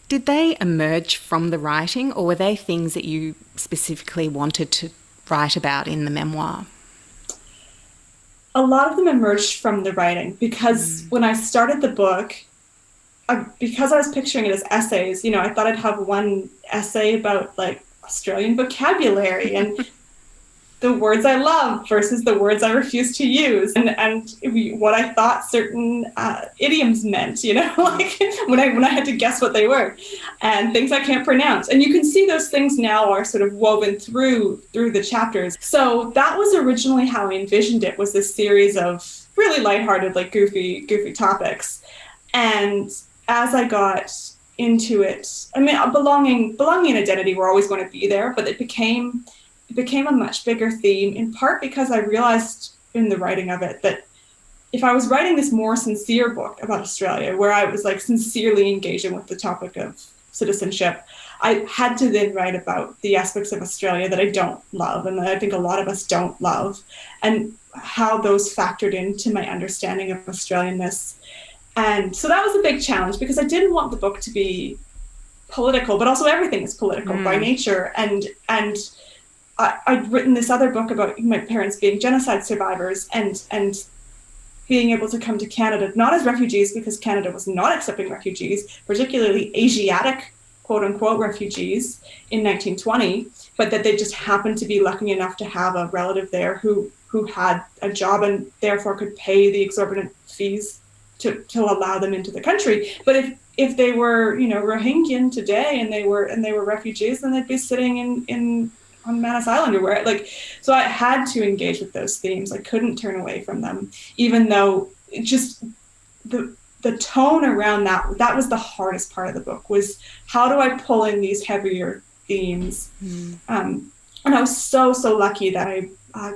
Did they emerge from the writing, or were they things that you specifically wanted to write about in the memoir? A lot of them emerged from the writing because when I started the book, because I was picturing it as essays, I thought I'd have one essay about like Australian vocabulary and the words I love versus the words I refuse to use, and what I thought certain idioms meant, like when I had to guess what they were, and things I can't pronounce. And you can see those things now are sort of woven through the chapters. So that was originally how I envisioned it, was this series of really lighthearted, like goofy topics. And as I got into it, I mean, belonging and identity were always going to be there, but it became a much bigger theme, in part because I realized in the writing of it that if I was writing this more sincere book about Australia, where I was like sincerely engaging with the topic of citizenship, I had to then write about the aspects of Australia that I don't love and that I think a lot of us don't love, and how those factored into my understanding of Australianness. And so that was a big challenge, because I didn't want the book to be political, but also everything is political by nature. And I'd written this other book about my parents being genocide survivors and being able to come to Canada, not as refugees, because Canada was not accepting refugees, particularly Asiatic, quote unquote, refugees in 1920, but that they just happened to be lucky enough to have a relative there who had a job and therefore could pay the exorbitant fees to allow them into the country. But if they were, Rohingyan today and they were refugees, then they'd be sitting on Manus Island or where, so I had to engage with those themes. I couldn't turn away from them, even though just the tone around that was the hardest part of the book, was how do I pull in these heavier themes? And I was so lucky that I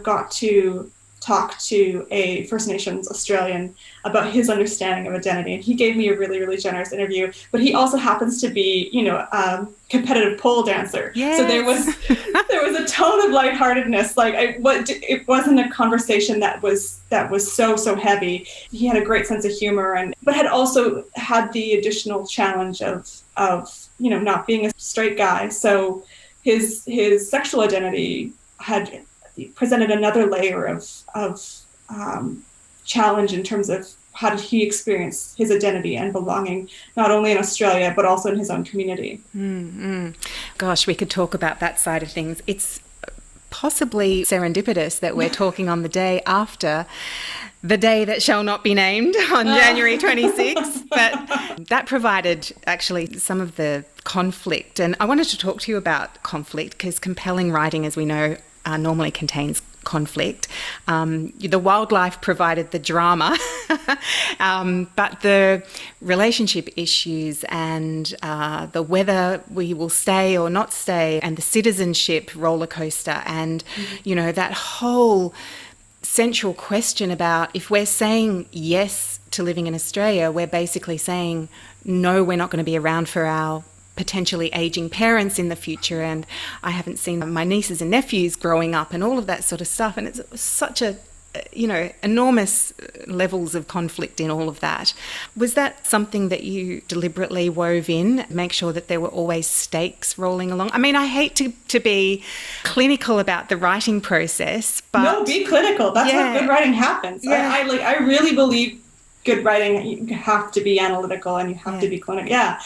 got to talk to a First Nations Australian about his understanding of identity. And he gave me a really, really generous interview, but he also happens to be, a competitive pole dancer. Yes. So there was a tone of lightheartedness. It wasn't a conversation that was so heavy. He had a great sense of humor, but had also had the additional challenge of not being a straight guy. So his sexual identity had presented another layer of challenge in terms of how did he experience his identity and belonging, not only in Australia, but also in his own community. Gosh, we could talk about that side of things. It's possibly serendipitous that we're talking on the day after the day that shall not be named on January 26th, but that provided actually some of the conflict. And I wanted to talk to you about conflict, because compelling writing, as we know, normally contains conflict. The wildlife provided the drama, but the relationship issues and the whether we will stay or not stay, and the citizenship roller coaster, and that whole central question about, if we're saying yes to living in Australia, we're basically saying no, we're not going to be around for our potentially aging parents in the future, and I haven't seen my nieces and nephews growing up and all of that sort of stuff. And it's such a enormous levels of conflict in all of that. Was that something that you deliberately wove in, make sure that there were always stakes rolling along? I mean, I hate to be clinical about the writing process, but... No, be clinical. That's how good writing happens. Yeah. I really believe good writing, you have to be analytical and you have to be clinical. Yeah.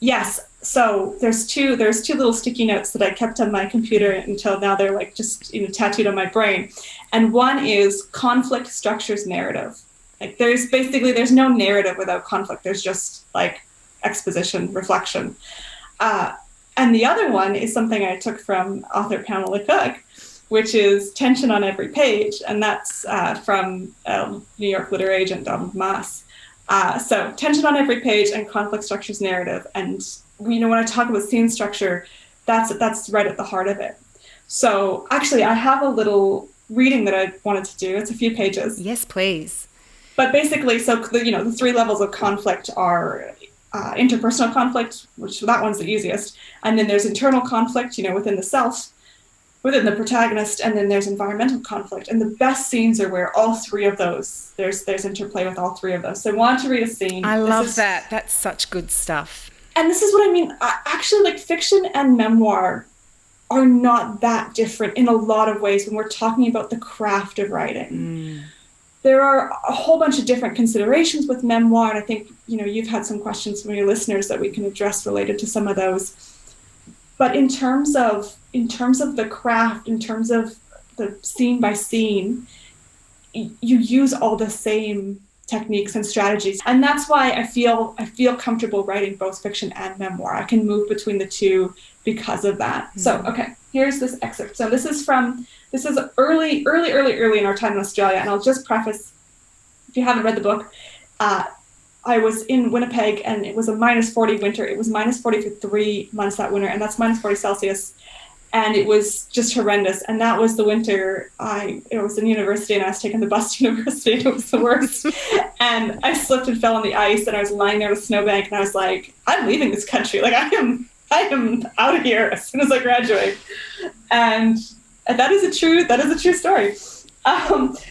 Yes. So there's two little sticky notes that I kept on my computer until now. They're like just tattooed on my brain. And one is conflict structures narrative. Like there's no narrative without conflict. There's just like exposition, reflection. And the other one is something I took from author Pamela Cook, which is tension on every page. And that's from New York literary agent Donald Maas. So tension on every page and conflict structures narrative. And when I talk about scene structure, that's right at the heart of it. So actually, I have a little reading that I wanted to do. It's a few pages. Yes, please. But basically, so the three levels of conflict are interpersonal conflict, which that one's the easiest, and then there's internal conflict, within the self, within the protagonist, and then there's environmental conflict. And the best scenes are where all three of those, there's interplay with all three of those. So I want to read a scene. I love that. That's such good stuff. And this is what I mean. Actually, like fiction and memoir are not that different in a lot of ways when we're talking about the craft of writing. There are a whole bunch of different considerations with memoir, and I think, you've had some questions from your listeners that we can address related to some of those. But in terms of the craft, in terms of the scene by scene, you use all the same techniques and strategies. And that's why I feel comfortable writing both fiction and memoir. I can move between the two because of that. So, okay, here's this excerpt. So this is early in our time in Australia. And I'll just preface, if you haven't read the book, I was in Winnipeg and it was a -40 winter. It was -40 for 3 months that winter, and that's -40 Celsius. And it was just horrendous. And that was the winter it was in university, and I was taking the bus to university, and it was the worst. And I slipped and fell on the ice, and I was lying there on a snowbank, and I was like, I'm leaving this country. Like I am out of here as soon as I graduate. And that is a true story.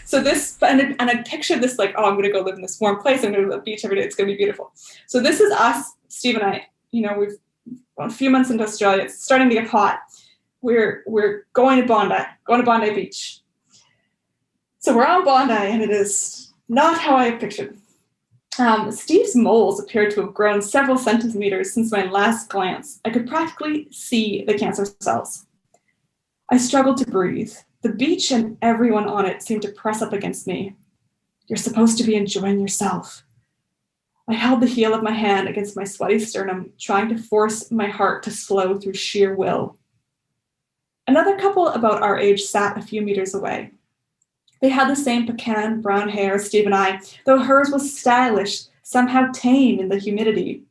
So this, and I pictured this like, I'm going to go live in this warm place. I'm going to go to the beach every day. It's going to be beautiful. So this is us, Steve and I, we've a few months into Australia. It's starting to get hot. We're going to Bondi Beach. So we're on Bondi, and it is not how I pictured. Steve's moles appeared to have grown several centimeters since my last glance. I could practically see the cancer cells. I struggled to breathe. The beach and everyone on it seemed to press up against me. You're supposed to be enjoying yourself. I held the heel of my hand against my sweaty sternum, trying to force my heart to slow through sheer will. Another couple about our age sat a few meters away. They had the same pecan brown hair as Steve and I, though hers was stylish, somehow tame in the humidity.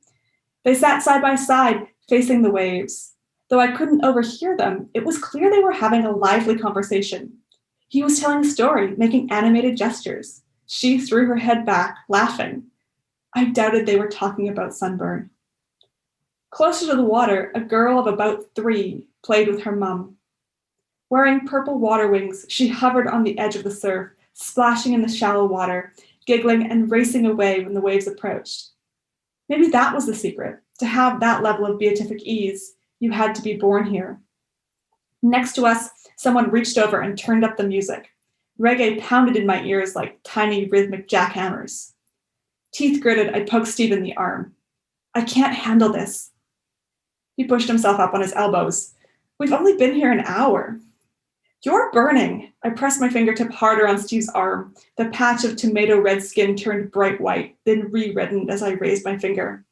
They sat side by side, facing the waves. Though I couldn't overhear them, it was clear they were having a lively conversation. He was telling a story, making animated gestures. She threw her head back, laughing. I doubted they were talking about sunburn. Closer to the water, a girl of about 3 played with her mum. Wearing purple water wings, she hovered on the edge of the surf, splashing in the shallow water, giggling and racing away when the waves approached. Maybe that was the secret. To have that level of beatific ease, you had to be born here. Next to us, someone reached over and turned up the music. Reggae pounded in my ears like tiny rhythmic jackhammers. Teeth gritted, I poked Steve in the arm. I can't handle this. He pushed himself up on his elbows. We've only been here an hour. You're burning. I pressed my fingertip harder on Steve's arm. The patch of tomato red skin turned bright white, then re-reddened as I raised my finger.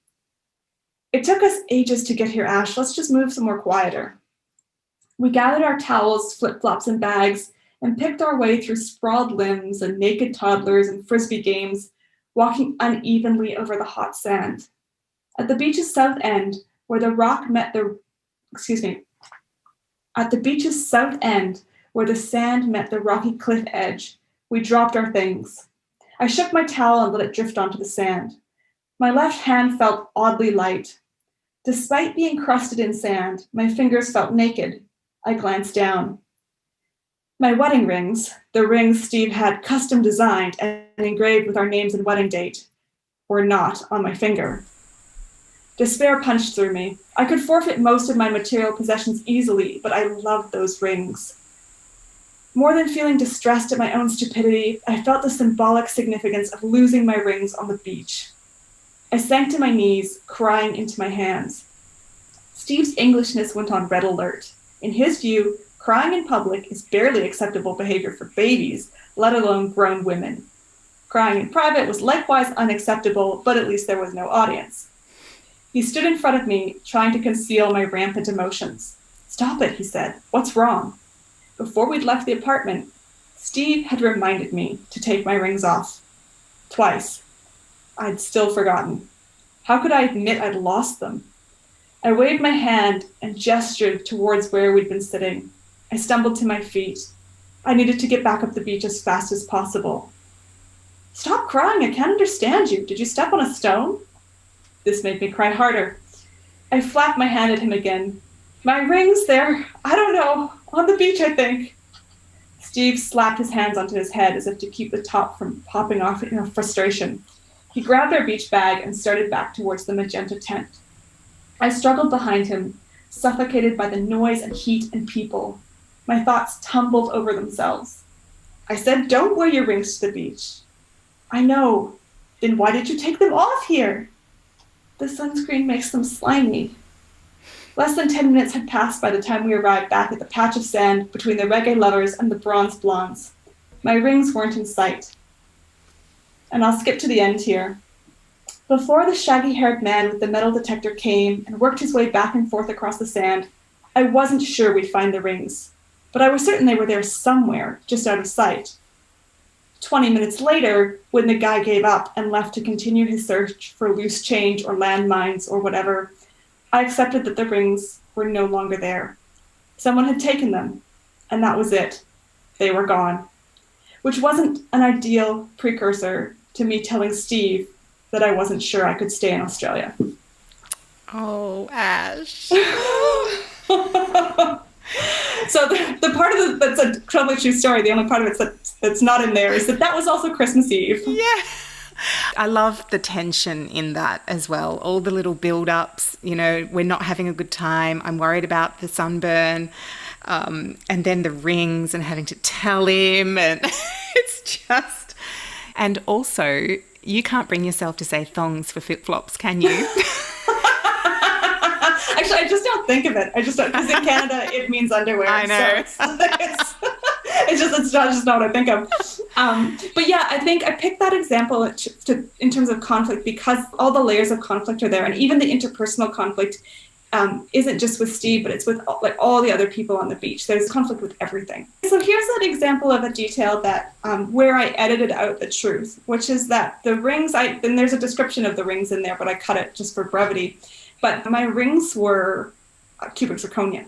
It took us ages to get here, Ash. Let's just move somewhere quieter. We gathered our towels, flip-flops, and bags and picked our way through sprawled limbs and naked toddlers and frisbee games, walking unevenly over the hot sand. At the beach's south end, where the sand met the rocky cliff edge, we dropped our things. I shook my towel and let it drift onto the sand. My left hand felt oddly light. Despite being crusted in sand, my fingers felt naked. I glanced down. My wedding rings, the rings Steve had custom designed and engraved with our names and wedding date, were not on my finger. Despair punched through me. I could forfeit most of my material possessions easily, but I loved those rings. More than feeling distressed at my own stupidity, I felt the symbolic significance of losing my rings on the beach. I sank to my knees, crying into my hands. Steve's Englishness went on red alert. In his view, crying in public is barely acceptable behavior for babies, let alone grown women. Crying in private was likewise unacceptable, but at least there was no audience. He stood in front of me, trying to conceal my rampant emotions. "Stop it," he said. "What's wrong?" Before we'd left the apartment, Steve had reminded me to take my rings off. Twice. I'd still forgotten. How could I admit I'd lost them? I waved my hand and gestured towards where we'd been sitting. I stumbled to my feet. I needed to get back up the beach as fast as possible. "Stop crying, I can't understand you. Did you step on a stone?" This made me cry harder. I flapped my hand at him again. "My rings, they're, I don't know, on the beach, I think." Steve slapped his hands onto his head as if to keep the top from popping off in frustration. He grabbed our beach bag and started back towards the magenta tent. I struggled behind him, suffocated by the noise and heat and people. My thoughts tumbled over themselves. I said, "Don't wear your rings to the beach." "I know. Then why did you take them off here?" "The sunscreen makes them slimy." Less than 10 minutes had passed by the time we arrived back at the patch of sand between the reggae lovers and the bronze blondes. My rings weren't in sight. And I'll skip to the end here. Before the shaggy-haired man with the metal detector came and worked his way back and forth across the sand, I wasn't sure we'd find the rings, but I was certain they were there somewhere, just out of sight. 20 minutes later, when the guy gave up and left to continue his search for loose change or landmines or whatever, I accepted that the rings were no longer there. Someone had taken them, and that was it. They were gone. Which wasn't an ideal precursor to me telling Steve that I wasn't sure I could stay in Australia. Oh, Ash. So the part of that's a totally true story, the only part of it that's not in there is that was also Christmas Eve. Yeah. I love the tension in that as well. All the little build-ups, we're not having a good time. I'm worried about the sunburn. And then the rings and having to tell him. And it's just... And also, you can't bring yourself to say thongs for flip-flops, can you? Actually, I just don't think of it. I just don't, because in Canada, it means underwear. I know. So it's just not what I think of. But yeah, I think I picked that example in terms of conflict because all the layers of conflict are there. And even the interpersonal conflict isn't just with Steve, but it's with all the other people on the beach. There's conflict with everything. So here's an example of a detail that where I edited out the truth, which is that the rings, then there's a description of the rings in there, but I cut it just for brevity. But my rings were cubic zirconia.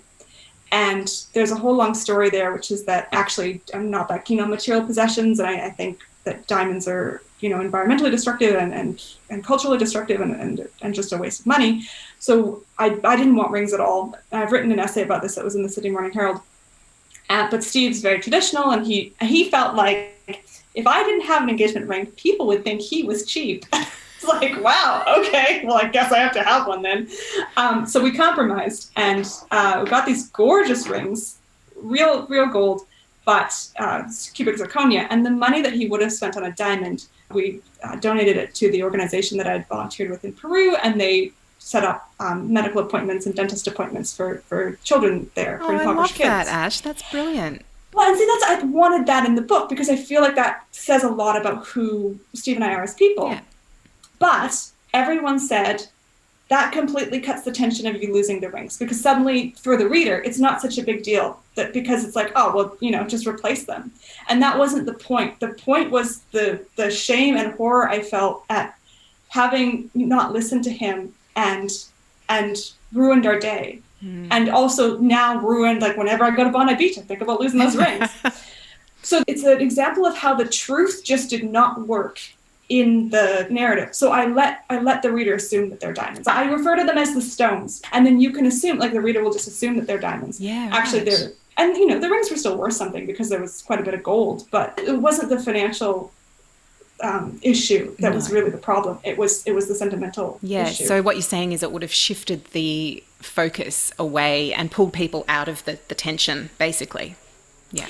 And there's a whole long story there, which is that actually I'm not that keen on material possessions. And I think that diamonds are, environmentally destructive and culturally destructive and just a waste of money. So I didn't want rings at all. I've written an essay about this that was in the Sydney Morning Herald. But Steve's very traditional, and he felt like if I didn't have an engagement ring, people would think he was cheap. It's like, wow, okay, well, I guess I have to have one then. So we compromised, and we got these gorgeous rings, real gold, but cubic zirconia. And the money that he would have spent on a diamond, we donated it to the organization that I'd volunteered with in Peru, and they set up medical appointments and dentist appointments for children there, for impoverished kids. I love that, Ash. That's brilliant. Well, and see, I wanted that in the book because I feel like that says a lot about who Steve and I are as people. Yeah. But everyone said that completely cuts the tension of you losing the rings because suddenly for the reader, it's not such a big deal that because it's like, oh, well, just replace them. And that wasn't the point. The point was the shame and horror I felt at having not listened to him and ruined our day. And also now ruined, whenever I go to Bondi Beach, I think about losing those rings. So it's an example of how the truth just did not work in the narrative. So I let the reader assume that they're diamonds. I refer to them as the stones, and then you can assume, the reader will just assume that they're diamonds. Yeah. Actually, And, you know, the rings were still worth something because there was quite a bit of gold, but it wasn't the financial issue that was really the problem. It was the sentimental issue. So what you're saying is it would have shifted the focus away and pulled people out of the tension, basically.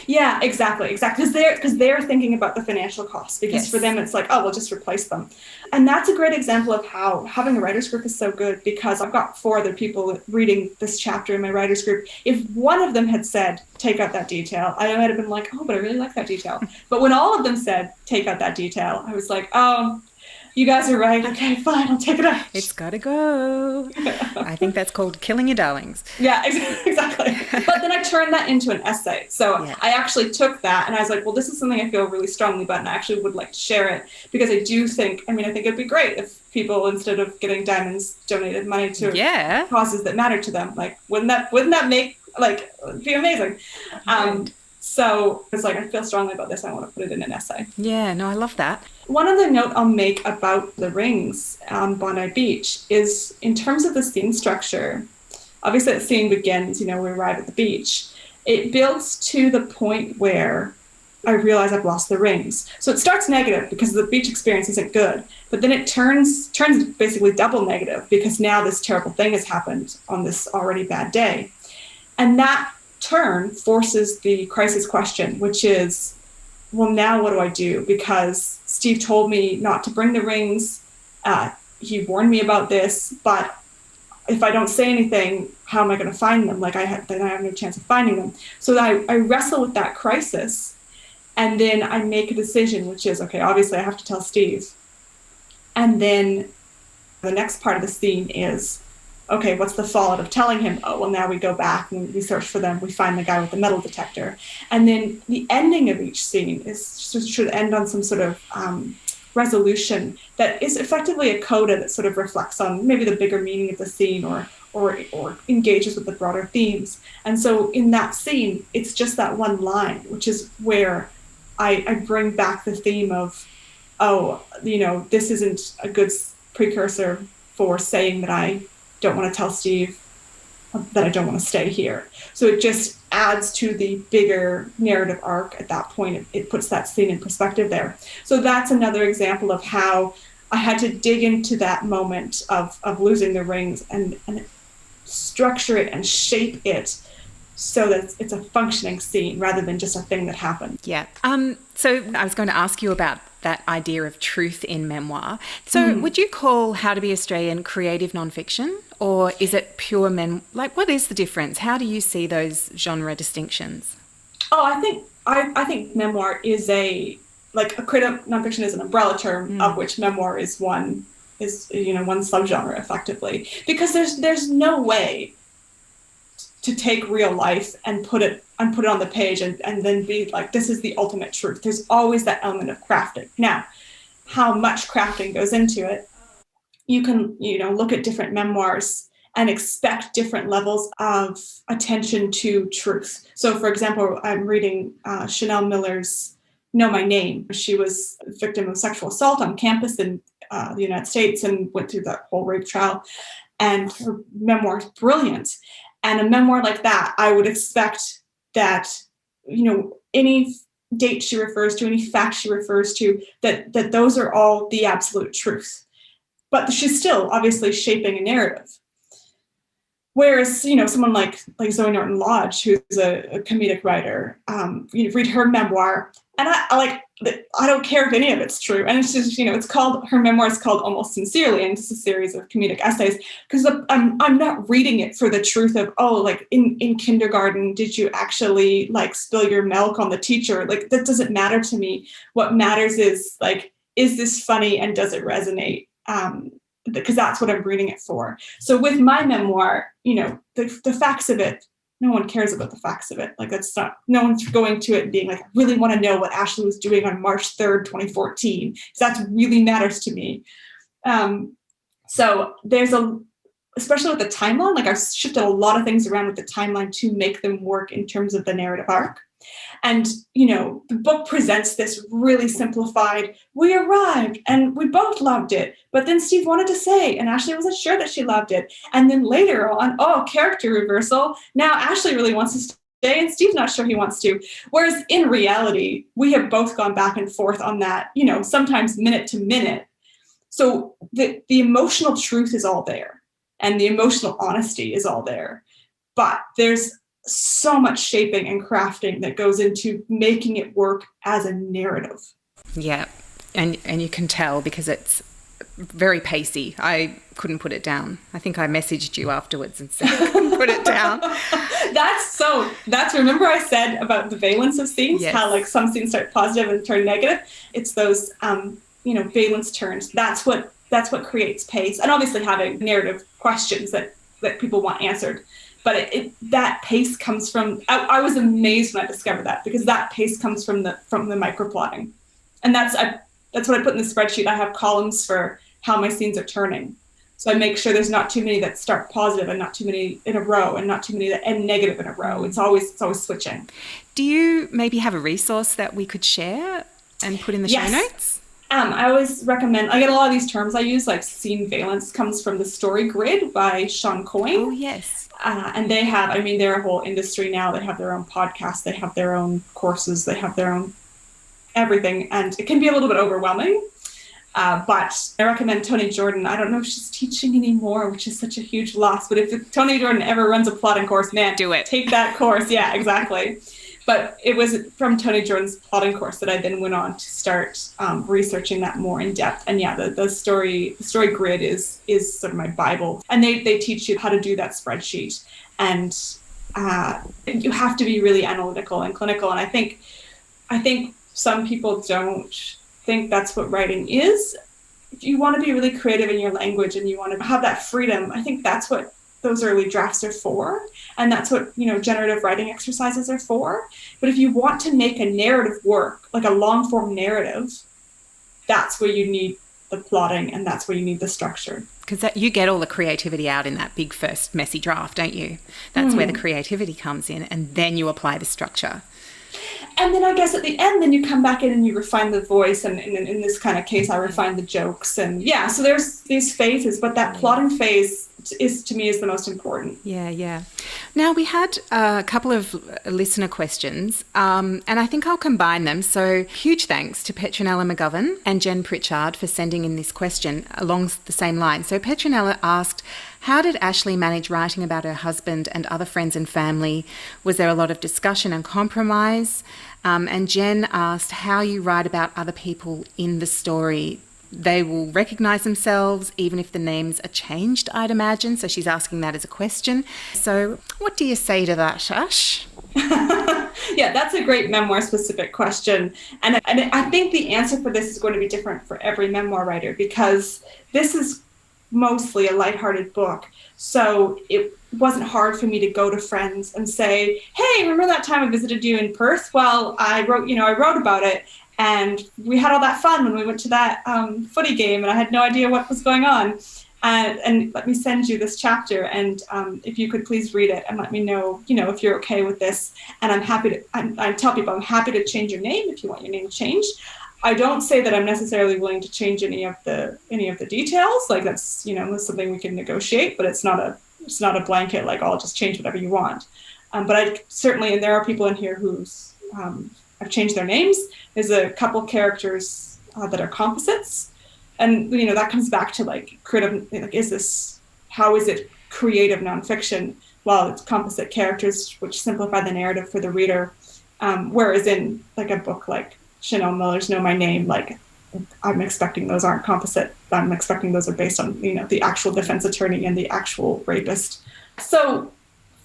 Yeah, exactly. Because they're thinking about the financial costs, because for them it's like, oh, we'll just replace them. And that's a great example of how having a writer's group is so good, because I've got 4 other people reading this chapter in my writer's group. If one of them had said, take out that detail, I might have been like, oh, but I really like that detail. But when all of them said, take out that detail, I was like, oh, you guys are right. Okay, fine, I'll take it out. It's got to go. I think that's called killing your darlings. Yeah, exactly. But then I turned that into an essay. So I actually took that and I was like, well, this is something I feel really strongly about, and I actually would like to share it, because I do think, I think it'd be great if people, instead of getting diamonds, donated money to causes that matter to them. Like, wouldn't that make, like, be amazing? So it's like, I feel strongly about this. I want to put it in an essay. Yeah, no, I love that. One other note I'll make about the rings on Bondi Beach is, in terms of the scene structure, obviously the scene begins, we arrive at the beach. It builds to the point where I realize I've lost the rings. So it starts negative because the beach experience isn't good, but then it turns basically double negative, because now this terrible thing has happened on this already bad day. And that turn forces the crisis question, which is, well, now what do I do? Because Steve told me not to bring the rings. He warned me about this, but if I don't say anything, how am I going to find them? Like, then I have no chance of finding them. So I wrestle with that crisis, and then I make a decision, which is, okay, obviously I have to tell Steve. And then the next part of the scene is, okay, what's the fallout of telling him? Oh, well, now we go back and we search for them. We find the guy with the metal detector. And then the ending of each scene should end on some sort of resolution that is effectively a coda that sort of reflects on maybe the bigger meaning of the scene, or engages with the broader themes. And so in that scene, it's just that one line, which is where I bring back the theme of, oh, this isn't a good precursor for saying that I don't want to tell Steve that I don't want to stay here. So it just adds to the bigger narrative arc at that point. It puts that scene in perspective there. So that's another example of how I had to dig into that moment of losing the rings and structure it and shape it so that it's a functioning scene rather than just a thing that happened. Yeah. So I was going to ask you about that idea of truth in memoir. So would you call How to Be Australian creative nonfiction, or is it pure like, what is the difference? How do you see those genre distinctions? Oh, I think memoir is a creative nonfiction is an umbrella term of which memoir is one subgenre effectively, because there's no way to take real life and put it on the page and then be like, this is the ultimate truth. There's always that element of crafting. Now, how much crafting goes into it, you can, look at different memoirs and expect different levels of attention to truth. So, for example, I'm reading Chanel Miller's Know My Name. She was a victim of sexual assault on campus in the United States and went through that whole rape trial. And her memoir is brilliant. And a memoir like that, I would expect that, any date she refers to, any fact she refers to, that those are all the absolute truth. But she's still obviously shaping a narrative. Whereas, someone like Zoe Norton Lodge, who's a comedic writer, read her memoir, and I don't care if any of it's true. And it's just, her memoir is called Almost Sincerely, and it's a series of comedic essays, because I'm not reading it for the truth of, in kindergarten, did you actually spill your milk on the teacher? That doesn't matter to me. What matters is is this funny and does it resonate? Because that's what I'm reading it for. So with my memoir, the facts of it, no one cares about the facts of it. That's not, no one's going to it and being I really want to know what Ashley was doing on March 3rd, 2014, because that really matters to me. So there's especially with the timeline, I've shifted a lot of things around with the timeline to make them work in terms of the narrative arc. And, the book presents this really simplified, we arrived and we both loved it, but then Steve wanted to say, and Ashley wasn't sure that she loved it. And then later on, character reversal. Now Ashley really wants to day, and Steve's not sure he wants to. Whereas in reality, we have both gone back and forth on that, sometimes minute to minute. So the emotional truth is all there and the emotional honesty is all there. But there's so much shaping and crafting that goes into making it work as a narrative. Yeah. And you can tell because it's very pacey. I couldn't put it down. I think I messaged you afterwards and said I couldn't put it down. Remember I said about the valence of scenes, yes. How like some scenes start positive and turn negative. It's those valence turns. That's what creates pace. And obviously having narrative questions that people want answered. But that pace comes from, I was amazed when I discovered that, because that pace comes from the microplotting. And that's what I put in the spreadsheet. I have columns for how my scenes are turning. So I make sure there's not too many that start positive and not too many in a row and not too many that end negative in a row. It's always switching. Do you maybe have a resource that we could share and put in the show notes? I always recommend, I get a lot of these terms I use, like scene valence comes from the Story Grid by Sean Coyne. Oh, yes. And they have, they're a whole industry now. They have their own podcast. They have their own courses. They have their own everything. And it can be a little bit overwhelming. But I recommend Toni Jordan. I don't know if she's teaching anymore, which is such a huge loss. But if Toni Jordan ever runs a plotting course, man, do it. Take that course. Yeah, exactly. But it was from Toni Jordan's plotting course that I then went on to start researching that more in depth. And yeah, the story grid is sort of my Bible. And they teach you how to do that spreadsheet. And you have to be really analytical and clinical. And I think some people don't think that's what writing is. If you want to be really creative in your language and you want to have that freedom, I think that's what those early drafts are for. And that's what, generative writing exercises are for. But if you want to make a narrative work, like a long form narrative, that's where you need the plotting and that's where you need the structure. Because you get all the creativity out in that big first messy draft, don't you? That's where the creativity comes in, and then you apply the structure. And then I guess at the end, then you come back in and you refine the voice. And in this kind of case, I refine the jokes. And yeah, so there's these phases, but that plotting phase is the most important. Yeah. Now, we had a couple of listener questions, and I think I'll combine them. So huge thanks to Petronella McGovern and Jen Pritchard for sending in this question along the same line. So Petronella asked, how did Ashley manage writing about her husband and other friends and family? Was there a lot of discussion and compromise? And Jen asked how you write about other people in the story. They will recognise themselves even if the names are changed, I'd imagine. So she's asking that as a question. So what do you say to that, Ash? Yeah, that's a great memoir-specific question. And I think the answer for this is going to be different for every memoir writer, because this is mostly a lighthearted book. So it wasn't hard for me to go to friends and say, hey, remember that time I visited you in Perth? Well, I wrote about it. And we had all that fun when we went to that footy game, and I had no idea what was going on. And let me send you this chapter, and if you could please read it and let me know, if you're okay with this. And I'm happy to. I tell people I'm happy to change your name if you want your name changed. I don't say that I'm necessarily willing to change any of the details. Like that's something we can negotiate, but it's not a blanket like I'll just change whatever you want. But I certainly, and there are people in here who's I've changed their names. There's a couple characters that are composites, and that comes back to like creative. Like, how is it creative nonfiction? Well, it's composite characters which simplify the narrative for the reader. Whereas in like a book like Chanel Miller's Know My Name, like I'm expecting those aren't composite. I'm expecting those are based on the actual defense attorney and the actual rapist. So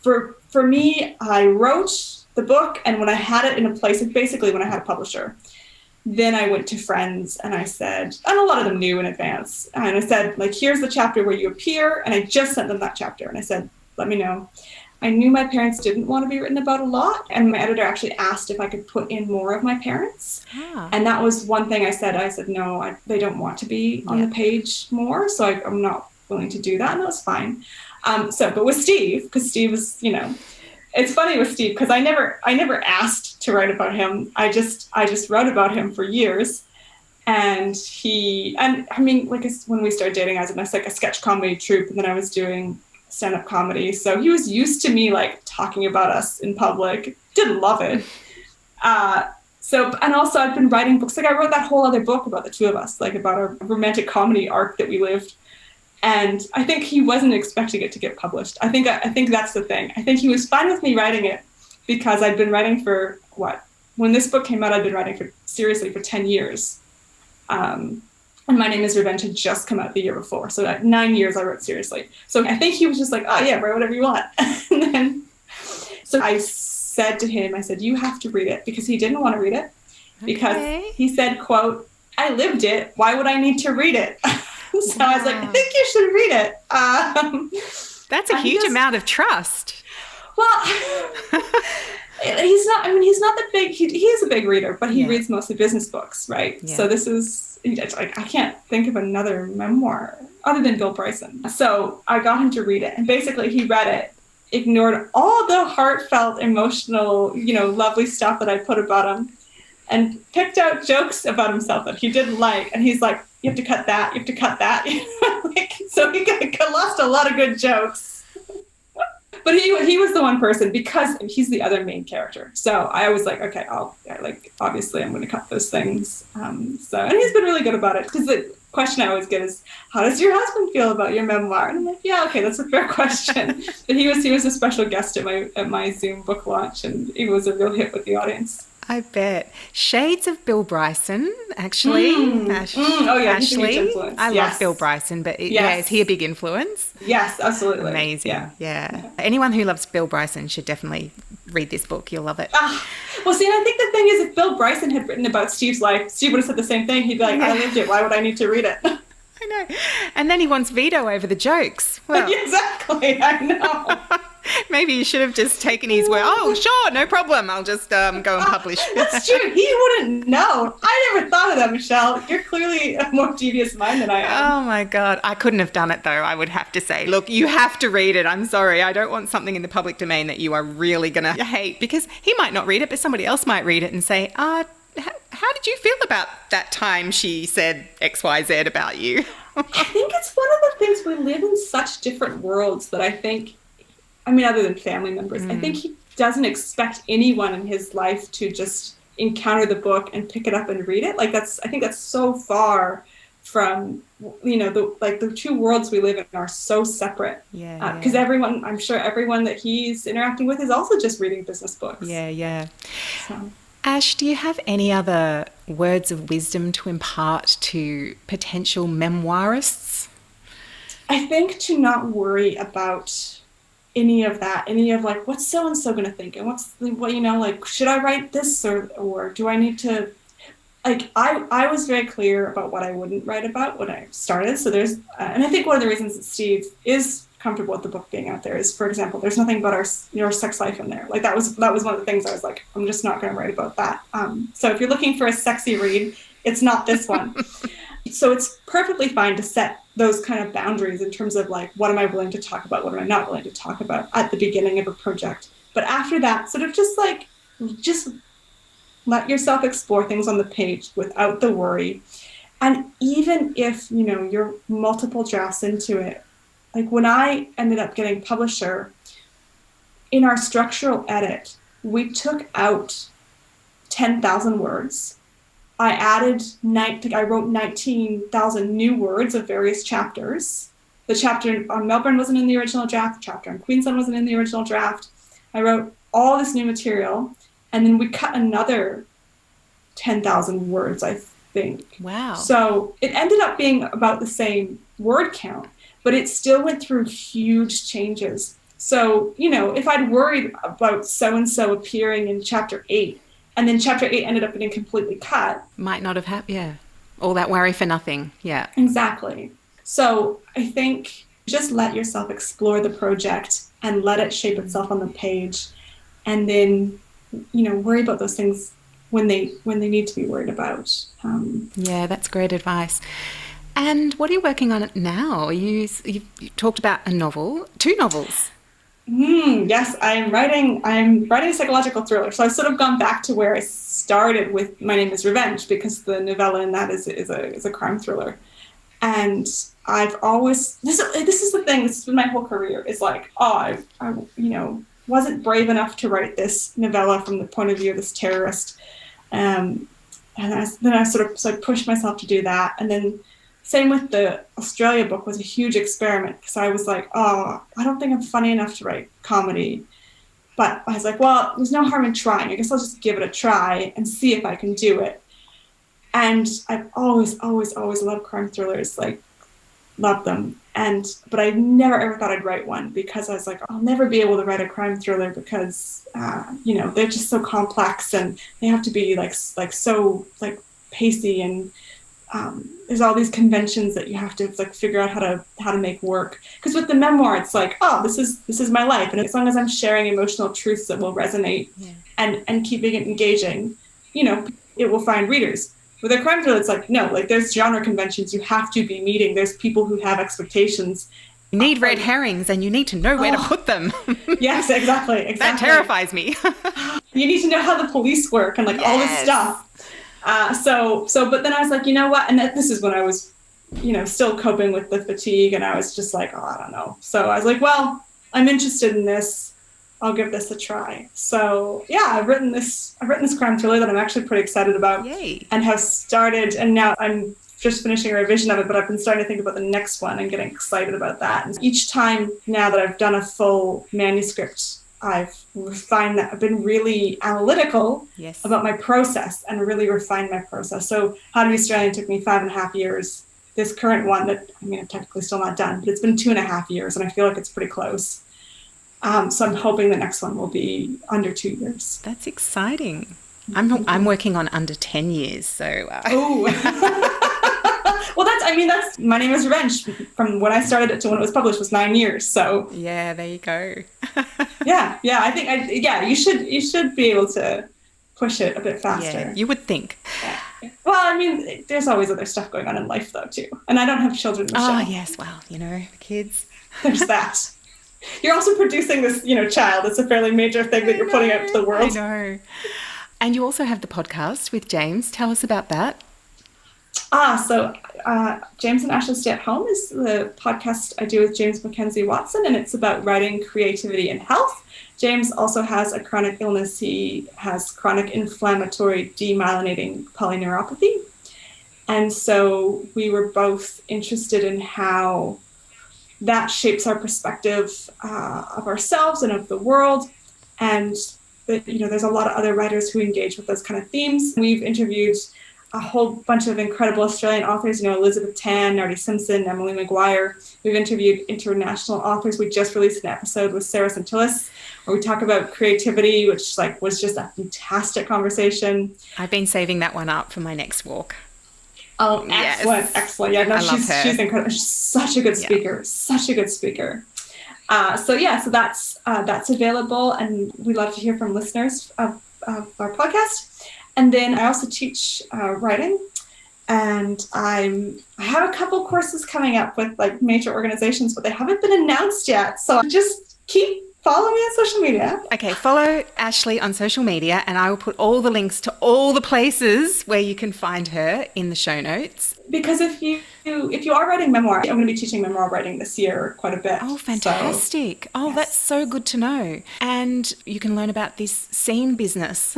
for me, I wrote the book, and when I had it in a place, basically when I had a publisher, then I went to friends and I said, and a lot of them knew in advance, and I said, like, here's the chapter where you appear, and I just sent them that chapter, and I said, let me know. I knew my parents didn't want to be written about a lot, and my editor actually asked if I could put in more of my parents. And that was one thing I said, no, they don't want to be on the page more, so I'm not willing to do that, and that was fine. But with Steve, because Steve was, it's funny with Steve because I never asked to write about him. I just wrote about him for years, and when we started dating, I was in a sketch comedy troupe, and then I was doing stand-up comedy. So he was used to me like talking about us in public. Didn't love it. And also I've been writing books. Like I wrote that whole other book about the two of us, like about our romantic comedy arc that we lived. And I think he wasn't expecting it to get published. I think that's the thing. I think he was fine with me writing it because I'd been writing for when this book came out, I'd been writing for 10 years. And My Name is Revenge had just come out the year before. So that 9 years I wrote seriously. So I think he was just like, oh yeah, write whatever you want. And then, so I said to him, I said, you have to read it, because he didn't want to read it. Because he said, quote, I lived it. Why would I need to read it? So I was like, I think you should read it. That's a huge amount of trust. Well, he's not the big, he is a big reader, but he reads mostly business books, right? Yeah. So this is, like, I can't think of another memoir other than Bill Bryson. So I got him to read it, and basically he read it, ignored all the heartfelt, emotional, lovely stuff that I put about him, and picked out jokes about himself that he didn't like. And he's like, you have to cut that, you have to cut that. So he lost a lot of good jokes. But he was the one person, because he's the other main character. So I was like, okay, obviously I'm going to cut those things. And he's been really good about it, because the question I always get is, how does your husband feel about your memoir? And I'm like, yeah, okay, that's a fair question. But he was a special guest at my Zoom book launch, and he was a real hit with the audience. I bet. Shades of Bill Bryson, actually. Oh, yeah. Ashley. I love Bill Bryson, but is he a big influence? Yes, absolutely. Amazing. Yeah. Anyone who loves Bill Bryson should definitely read this book. You'll love it. Well, see, and I think the thing is, if Bill Bryson had written about Steve's life, Steve would have said the same thing. He'd be like, I lived it. Why would I need to read it? I know. And then he wants veto over the jokes. Well, exactly. I know. Maybe you should have just taken his word. Oh, sure, no problem. I'll just go and publish. That's true. He wouldn't know. I never thought of that, Michelle. You're clearly a more devious mind than I am. Oh, my God. I couldn't have done it, though, I would have to say. Look, you have to read it. I'm sorry. I don't want something in the public domain that you are really going to hate, because he might not read it, but somebody else might read it and say, how did you feel about that time she said X, Y, Z about you? I think it's one of the things, we live in such different worlds that I think, other than family members, I think he doesn't expect anyone in his life to just encounter the book and pick it up and read it. Like I think that's so far from, the two worlds we live in are so separate. Because I'm sure everyone that he's interacting with is also just reading business books. Yeah. So. Ash, do you have any other words of wisdom to impart to potential memoirists? I think to not worry about any of that, like, what's so-and-so going to think? And should I write this or do I need to, I was very clear about what I wouldn't write about when I started. So there's, and I think one of the reasons that Steve is comfortable with the book being out there is, for example, there's nothing about your sex life in there. Like that was one of the things I was like, I'm just not going to write about that. So if you're looking for a sexy read, it's not this one. So it's perfectly fine to set those kind of boundaries in terms of like, what am I willing to talk about? What am I not willing to talk about at the beginning of a project? But after that, sort of just let yourself explore things on the page without the worry. And even if, you're multiple drafts into it, like when I ended up getting publisher, in our structural edit, we took out 10,000 words. I wrote 19,000 new words of various chapters. The chapter on Melbourne wasn't in the original draft. The chapter on Queensland wasn't in the original draft. I wrote all this new material, and then we cut another 10,000 words, I think. Wow. So it ended up being about the same word count, but it still went through huge changes. So, if I'd worried about so-and-so appearing in chapter 8, and then chapter 8 ended up getting completely cut. Might not have happened, yeah. All that worry for nothing, yeah. Exactly. So I think just let yourself explore the project and let it shape itself on the page. And then, worry about those things when they need to be worried about. Yeah, that's great advice. And what are you working on now? You talked about a novel, 2 novels. Yes, I'm writing a psychological thriller. So I've sort of gone back to where I started with My Name is Revenge, because the novella in that is a crime thriller. And I've always, this is the thing, this has been my whole career, is like, I wasn't brave enough to write this novella from the point of view of this terrorist. And then I sort of pushed myself to do that. And then same with the Australia book was a huge experiment, because I was like, I don't think I'm funny enough to write comedy. But I was like, well, there's no harm in trying. I guess I'll just give it a try and see if I can do it. And I've always, always, always loved crime thrillers, like, loved them. But I never ever thought I'd write one, because I was like, I'll never be able to write a crime thriller, because, they're just so complex, and they have to be so pacey, and there's all these conventions that you have to figure out how to make work. Because with the memoir, it's like, this is my life, and as long as I'm sharing emotional truths that will resonate, and keeping it engaging, it will find readers. With a crime thriller, it's like, no, there's genre conventions you have to be meeting. There's people who have expectations. You need red herrings, and you need to know where to put them. Yes, exactly. That terrifies me. You need to know how the police work and all this stuff. But then I was like, you know what? And this is when I was, still coping with the fatigue, and I was just like, I don't know. So I was like, well, I'm interested in this. I'll give this a try. So yeah, I've written this crime thriller that I'm actually pretty excited about. Yay. And have started, and now I'm just finishing a revision of it, but I've been starting to think about the next one and getting excited about that. And each time now that I've done a full manuscript, I've refined that. I've been really analytical about my process and really refined my process. So How to Be Australian took me 5.5 years. This current one that, I'm technically still not done, but it's been 2.5 years, and I feel like it's pretty close. So I'm hoping the next one will be under 2 years. That's exciting. I'm working on under 10 years, so. Well, that's My Name is Revenge. From when I started it to when it was published was 9 years. So yeah, there you go. yeah. I think you should be able to push it a bit faster. Yeah, you would think. Yeah. Well, there's always other stuff going on in life though too, and I don't have children. Michelle. Oh yes, well, the kids. There's that. You're also producing this, child. It's a fairly major thing that you're putting out to the world. I know. And you also have the podcast with James. Tell us about that. James and Ashley Stay at Home is the podcast I do with James Mackenzie Watson, and it's about writing, creativity, and health. James also has a chronic illness. He has chronic inflammatory demyelinating polyneuropathy. And so we were both interested in how that shapes our perspective of ourselves and of the world. And there's a lot of other writers who engage with those kind of themes. We've interviewed a whole bunch of incredible Australian authors, Elizabeth Tan, Nardi Simpson, Emily Maguire. We've interviewed international authors. We just released an episode with Sarah Santillis where we talk about creativity, which was just a fantastic conversation. I've been saving that one up for my next walk. Oh, excellent, yes. Excellent. Yeah, no, I love her. She's incredible. She's such a good speaker, such a good speaker. So that's available, and we love to hear from listeners of our podcast. And then I also teach writing, and I have a couple courses coming up with major organizations, but they haven't been announced yet. So just keep following me on social media. Okay, follow Ashley on social media, and I will put all the links to all the places where you can find her in the show notes. Because if you are writing memoir, I'm going to be teaching memoir writing this year quite a bit. Oh, fantastic. So, yes. That's so good to know. And you can learn about this scene business.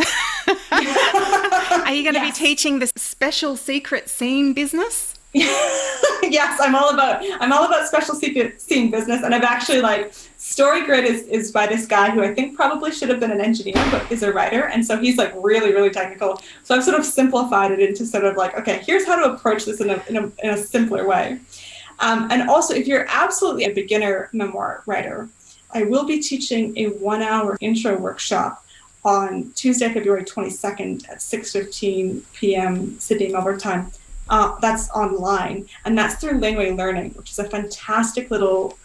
Are you going to be teaching the special secret scene business? Yes, I'm all about special secret scene business, and I've actually StoryGrid is by this guy who I think probably should have been an engineer but is a writer, and so he's really, really technical. So I've sort of simplified it into sort of okay, here's how to approach this in a simpler way. And also, if you're absolutely a beginner memoir writer, I will be teaching a 1-hour intro workshop on Tuesday, February 22nd at 6:15 p.m. Sydney, Melbourne time. That's online, and that's through Laneway Learning, which is a fantastic little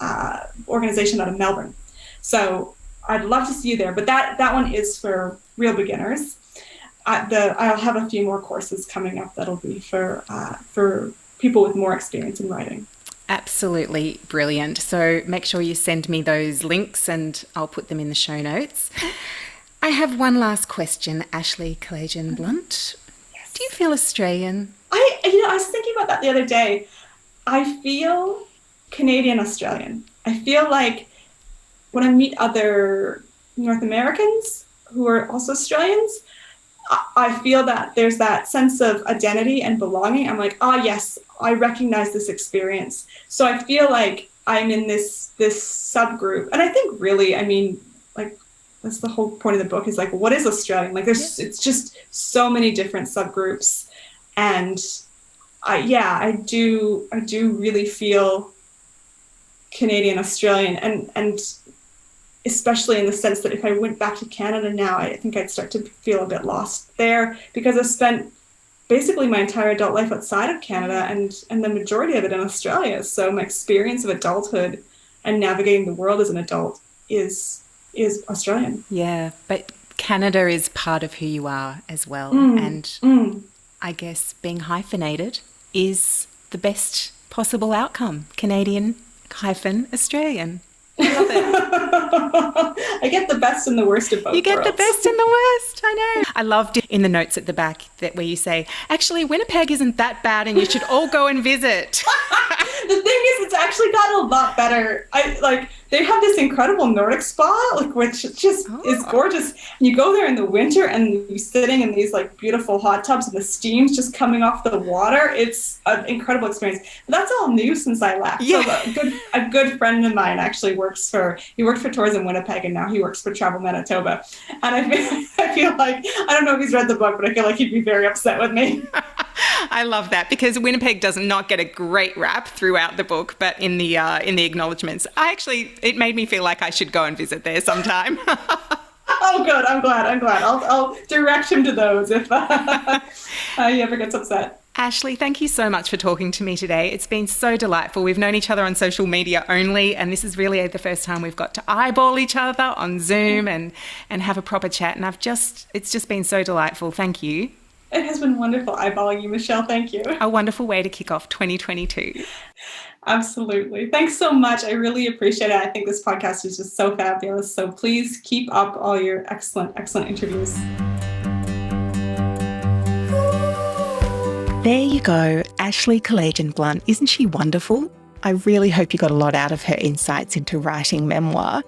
organization out of Melbourne. So I'd love to see you there, but that one is for real beginners. I'll have a few more courses coming up that'll be for people with more experience in writing. Absolutely brilliant. So make sure you send me those links, and I'll put them in the show notes. I have one last question, Ashley Kalagian Blunt. Yes. Do you feel Australian? I was thinking about that the other day. I feel Canadian Australian. I feel like when I meet other North Americans who are also Australians, I feel that there's that sense of identity and belonging. I'm like, oh yes, I recognize this experience. So I feel like I'm in this subgroup. And I think really, I mean, like that's the whole point of the book is like, what is Australian? Like it's just so many different subgroups. And I do really feel Canadian Australian and especially in the sense that if I went back to Canada now, I think I'd start to feel a bit lost there because I've spent basically my entire adult life outside of Canada and the majority of it in Australia. So my experience of adulthood and navigating the world as an adult is Australian. Yeah, but Canada is part of who you are as well. I guess being hyphenated is the best possible outcome. Canadian Australian. I love it. I get the best and the worst of both. You get worlds. the best and the worst. I know. I loved in the notes at the back that where you say, actually, Winnipeg isn't that bad and you should all go and visit. The thing is, it's actually gotten a lot better. They have this incredible Nordic spa, which just is gorgeous. And you go there in the winter and you're sitting in these beautiful hot tubs and the steam's just coming off the water. It's an incredible experience. But that's all new since I left. Yeah. So a good friend of mine actually worked for Tourism Winnipeg and now he works for Travel Manitoba. And I feel like, I don't know if he's read the book, but I feel like he'd be very upset with me. I love that because Winnipeg does not get a great rap throughout the book, but in the acknowledgements, it made me feel like I should go and visit there sometime. Oh, good. I'm glad. I'll direct him to those if he ever gets upset. Ashley, thank you so much for talking to me today. It's been so delightful. We've known each other on social media only, and this is really the first time we've got to eyeball each other on Zoom and have a proper chat. And it's just been so delightful. Thank you. It has been wonderful eyeballing you, Michelle. Thank you. A wonderful way to kick off 2022. Absolutely. Thanks so much. I really appreciate it. I think this podcast is just so fabulous. So please keep up all your excellent, excellent interviews. There you go. Ashley Kalagian Blunt. Isn't she wonderful? I really hope you got a lot out of her insights into writing memoir.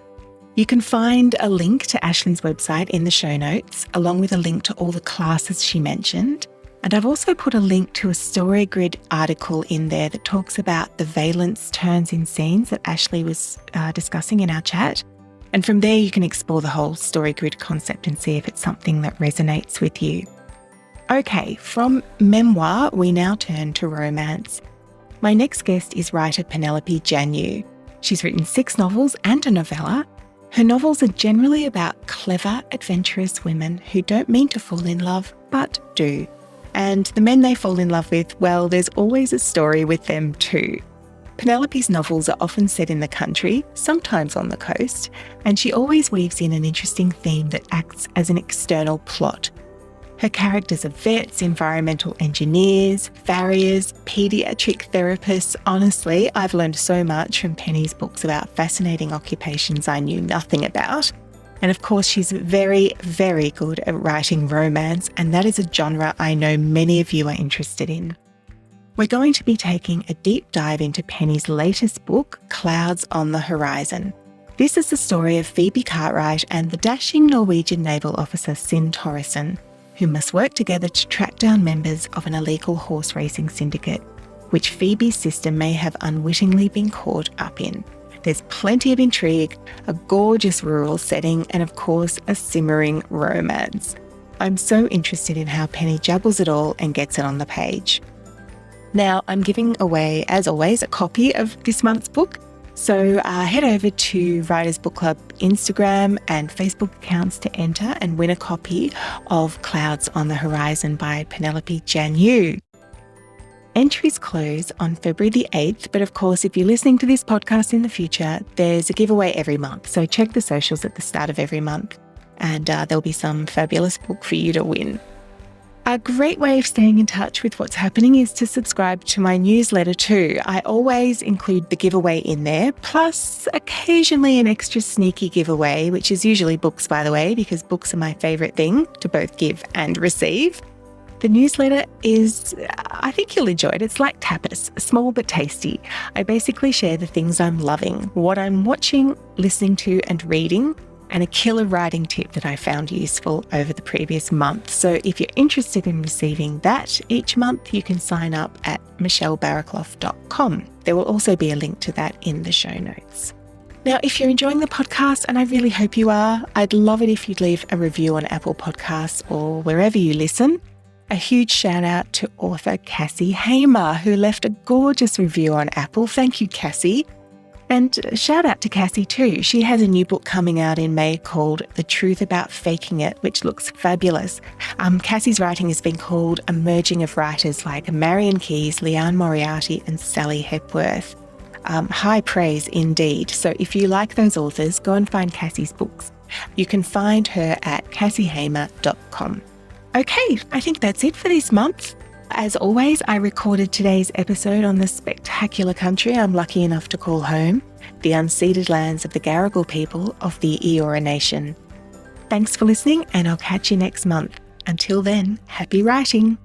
You can find a link to Ashley's website in the show notes, along with a link to all the classes she mentioned. And I've also put a link to a StoryGrid article in there that talks about the valence turns in scenes that Ashley was discussing in our chat. And from there, you can explore the whole StoryGrid concept and see if it's something that resonates with you. Okay, from memoir, we now turn to romance. My next guest is writer Penelope Janu. She's written 6 novels and a novella. Her novels are generally about clever, adventurous women who don't mean to fall in love, but do. And the men they fall in love with, well, there's always a story with them too. Penelope's novels are often set in the country, sometimes on the coast, and she always weaves in an interesting theme that acts as an external plot. Her characters are vets, environmental engineers, farriers, paediatric therapists. Honestly, I've learned so much from Penny's books about fascinating occupations I knew nothing about. And of course, she's very, very good at writing romance, and that is a genre I know many of you are interested in. We're going to be taking a deep dive into Penny's latest book, Clouds on the Horizon. This is the story of Phoebe Cartwright and the dashing Norwegian naval officer Sinn Torresen, who must work together to track down members of an illegal horse racing syndicate, which Phoebe's sister may have unwittingly been caught up in. There's plenty of intrigue, a gorgeous rural setting, and of course, a simmering romance. I'm so interested in how Penny juggles it all and gets it on the page. Now, I'm giving away, as always, a copy of this month's book. So head over to Writers Book Club Instagram and Facebook accounts to enter and win a copy of Clouds on the Horizon by Penelope Janu. Entries close on February the 8th, but of course, if you're listening to this podcast in the future, there's a giveaway every month. So check the socials at the start of every month and there'll be some fabulous book for you to win. A great way of staying in touch with what's happening is to subscribe to my newsletter too. I always include the giveaway in there, plus occasionally an extra sneaky giveaway, which is usually books, by the way, because books are my favourite thing to both give and receive. The newsletter is, I think you'll enjoy it. It's like tapas, small but tasty. I basically share the things I'm loving, what I'm watching, listening to and reading, and a killer writing tip that I found useful over the previous month. So if you're interested in receiving that each month, you can sign up at michellebarraclough.com. There will also be a link to that in the show notes. Now, if you're enjoying the podcast, and I really hope you are, I'd love it if you'd leave a review on Apple Podcasts or wherever you listen. A huge shout out to author Cassie Hamer, who left a gorgeous review on Apple. Thank you, Cassie. And shout out to Cassie too. She has a new book coming out in May called The Truth About Faking It, which looks fabulous. Cassie's writing has been called a merging of writers like Marion Keyes, Leanne Moriarty and Sally Hepworth. High praise indeed. So if you like those authors, go and find Cassie's books. You can find her at cassiehamer.com. Okay, I think that's it for this month. As always, I recorded today's episode on the spectacular country I'm lucky enough to call home, the unceded lands of the Garigal people of the Eora Nation. Thanks for listening, and I'll catch you next month. Until then, happy writing.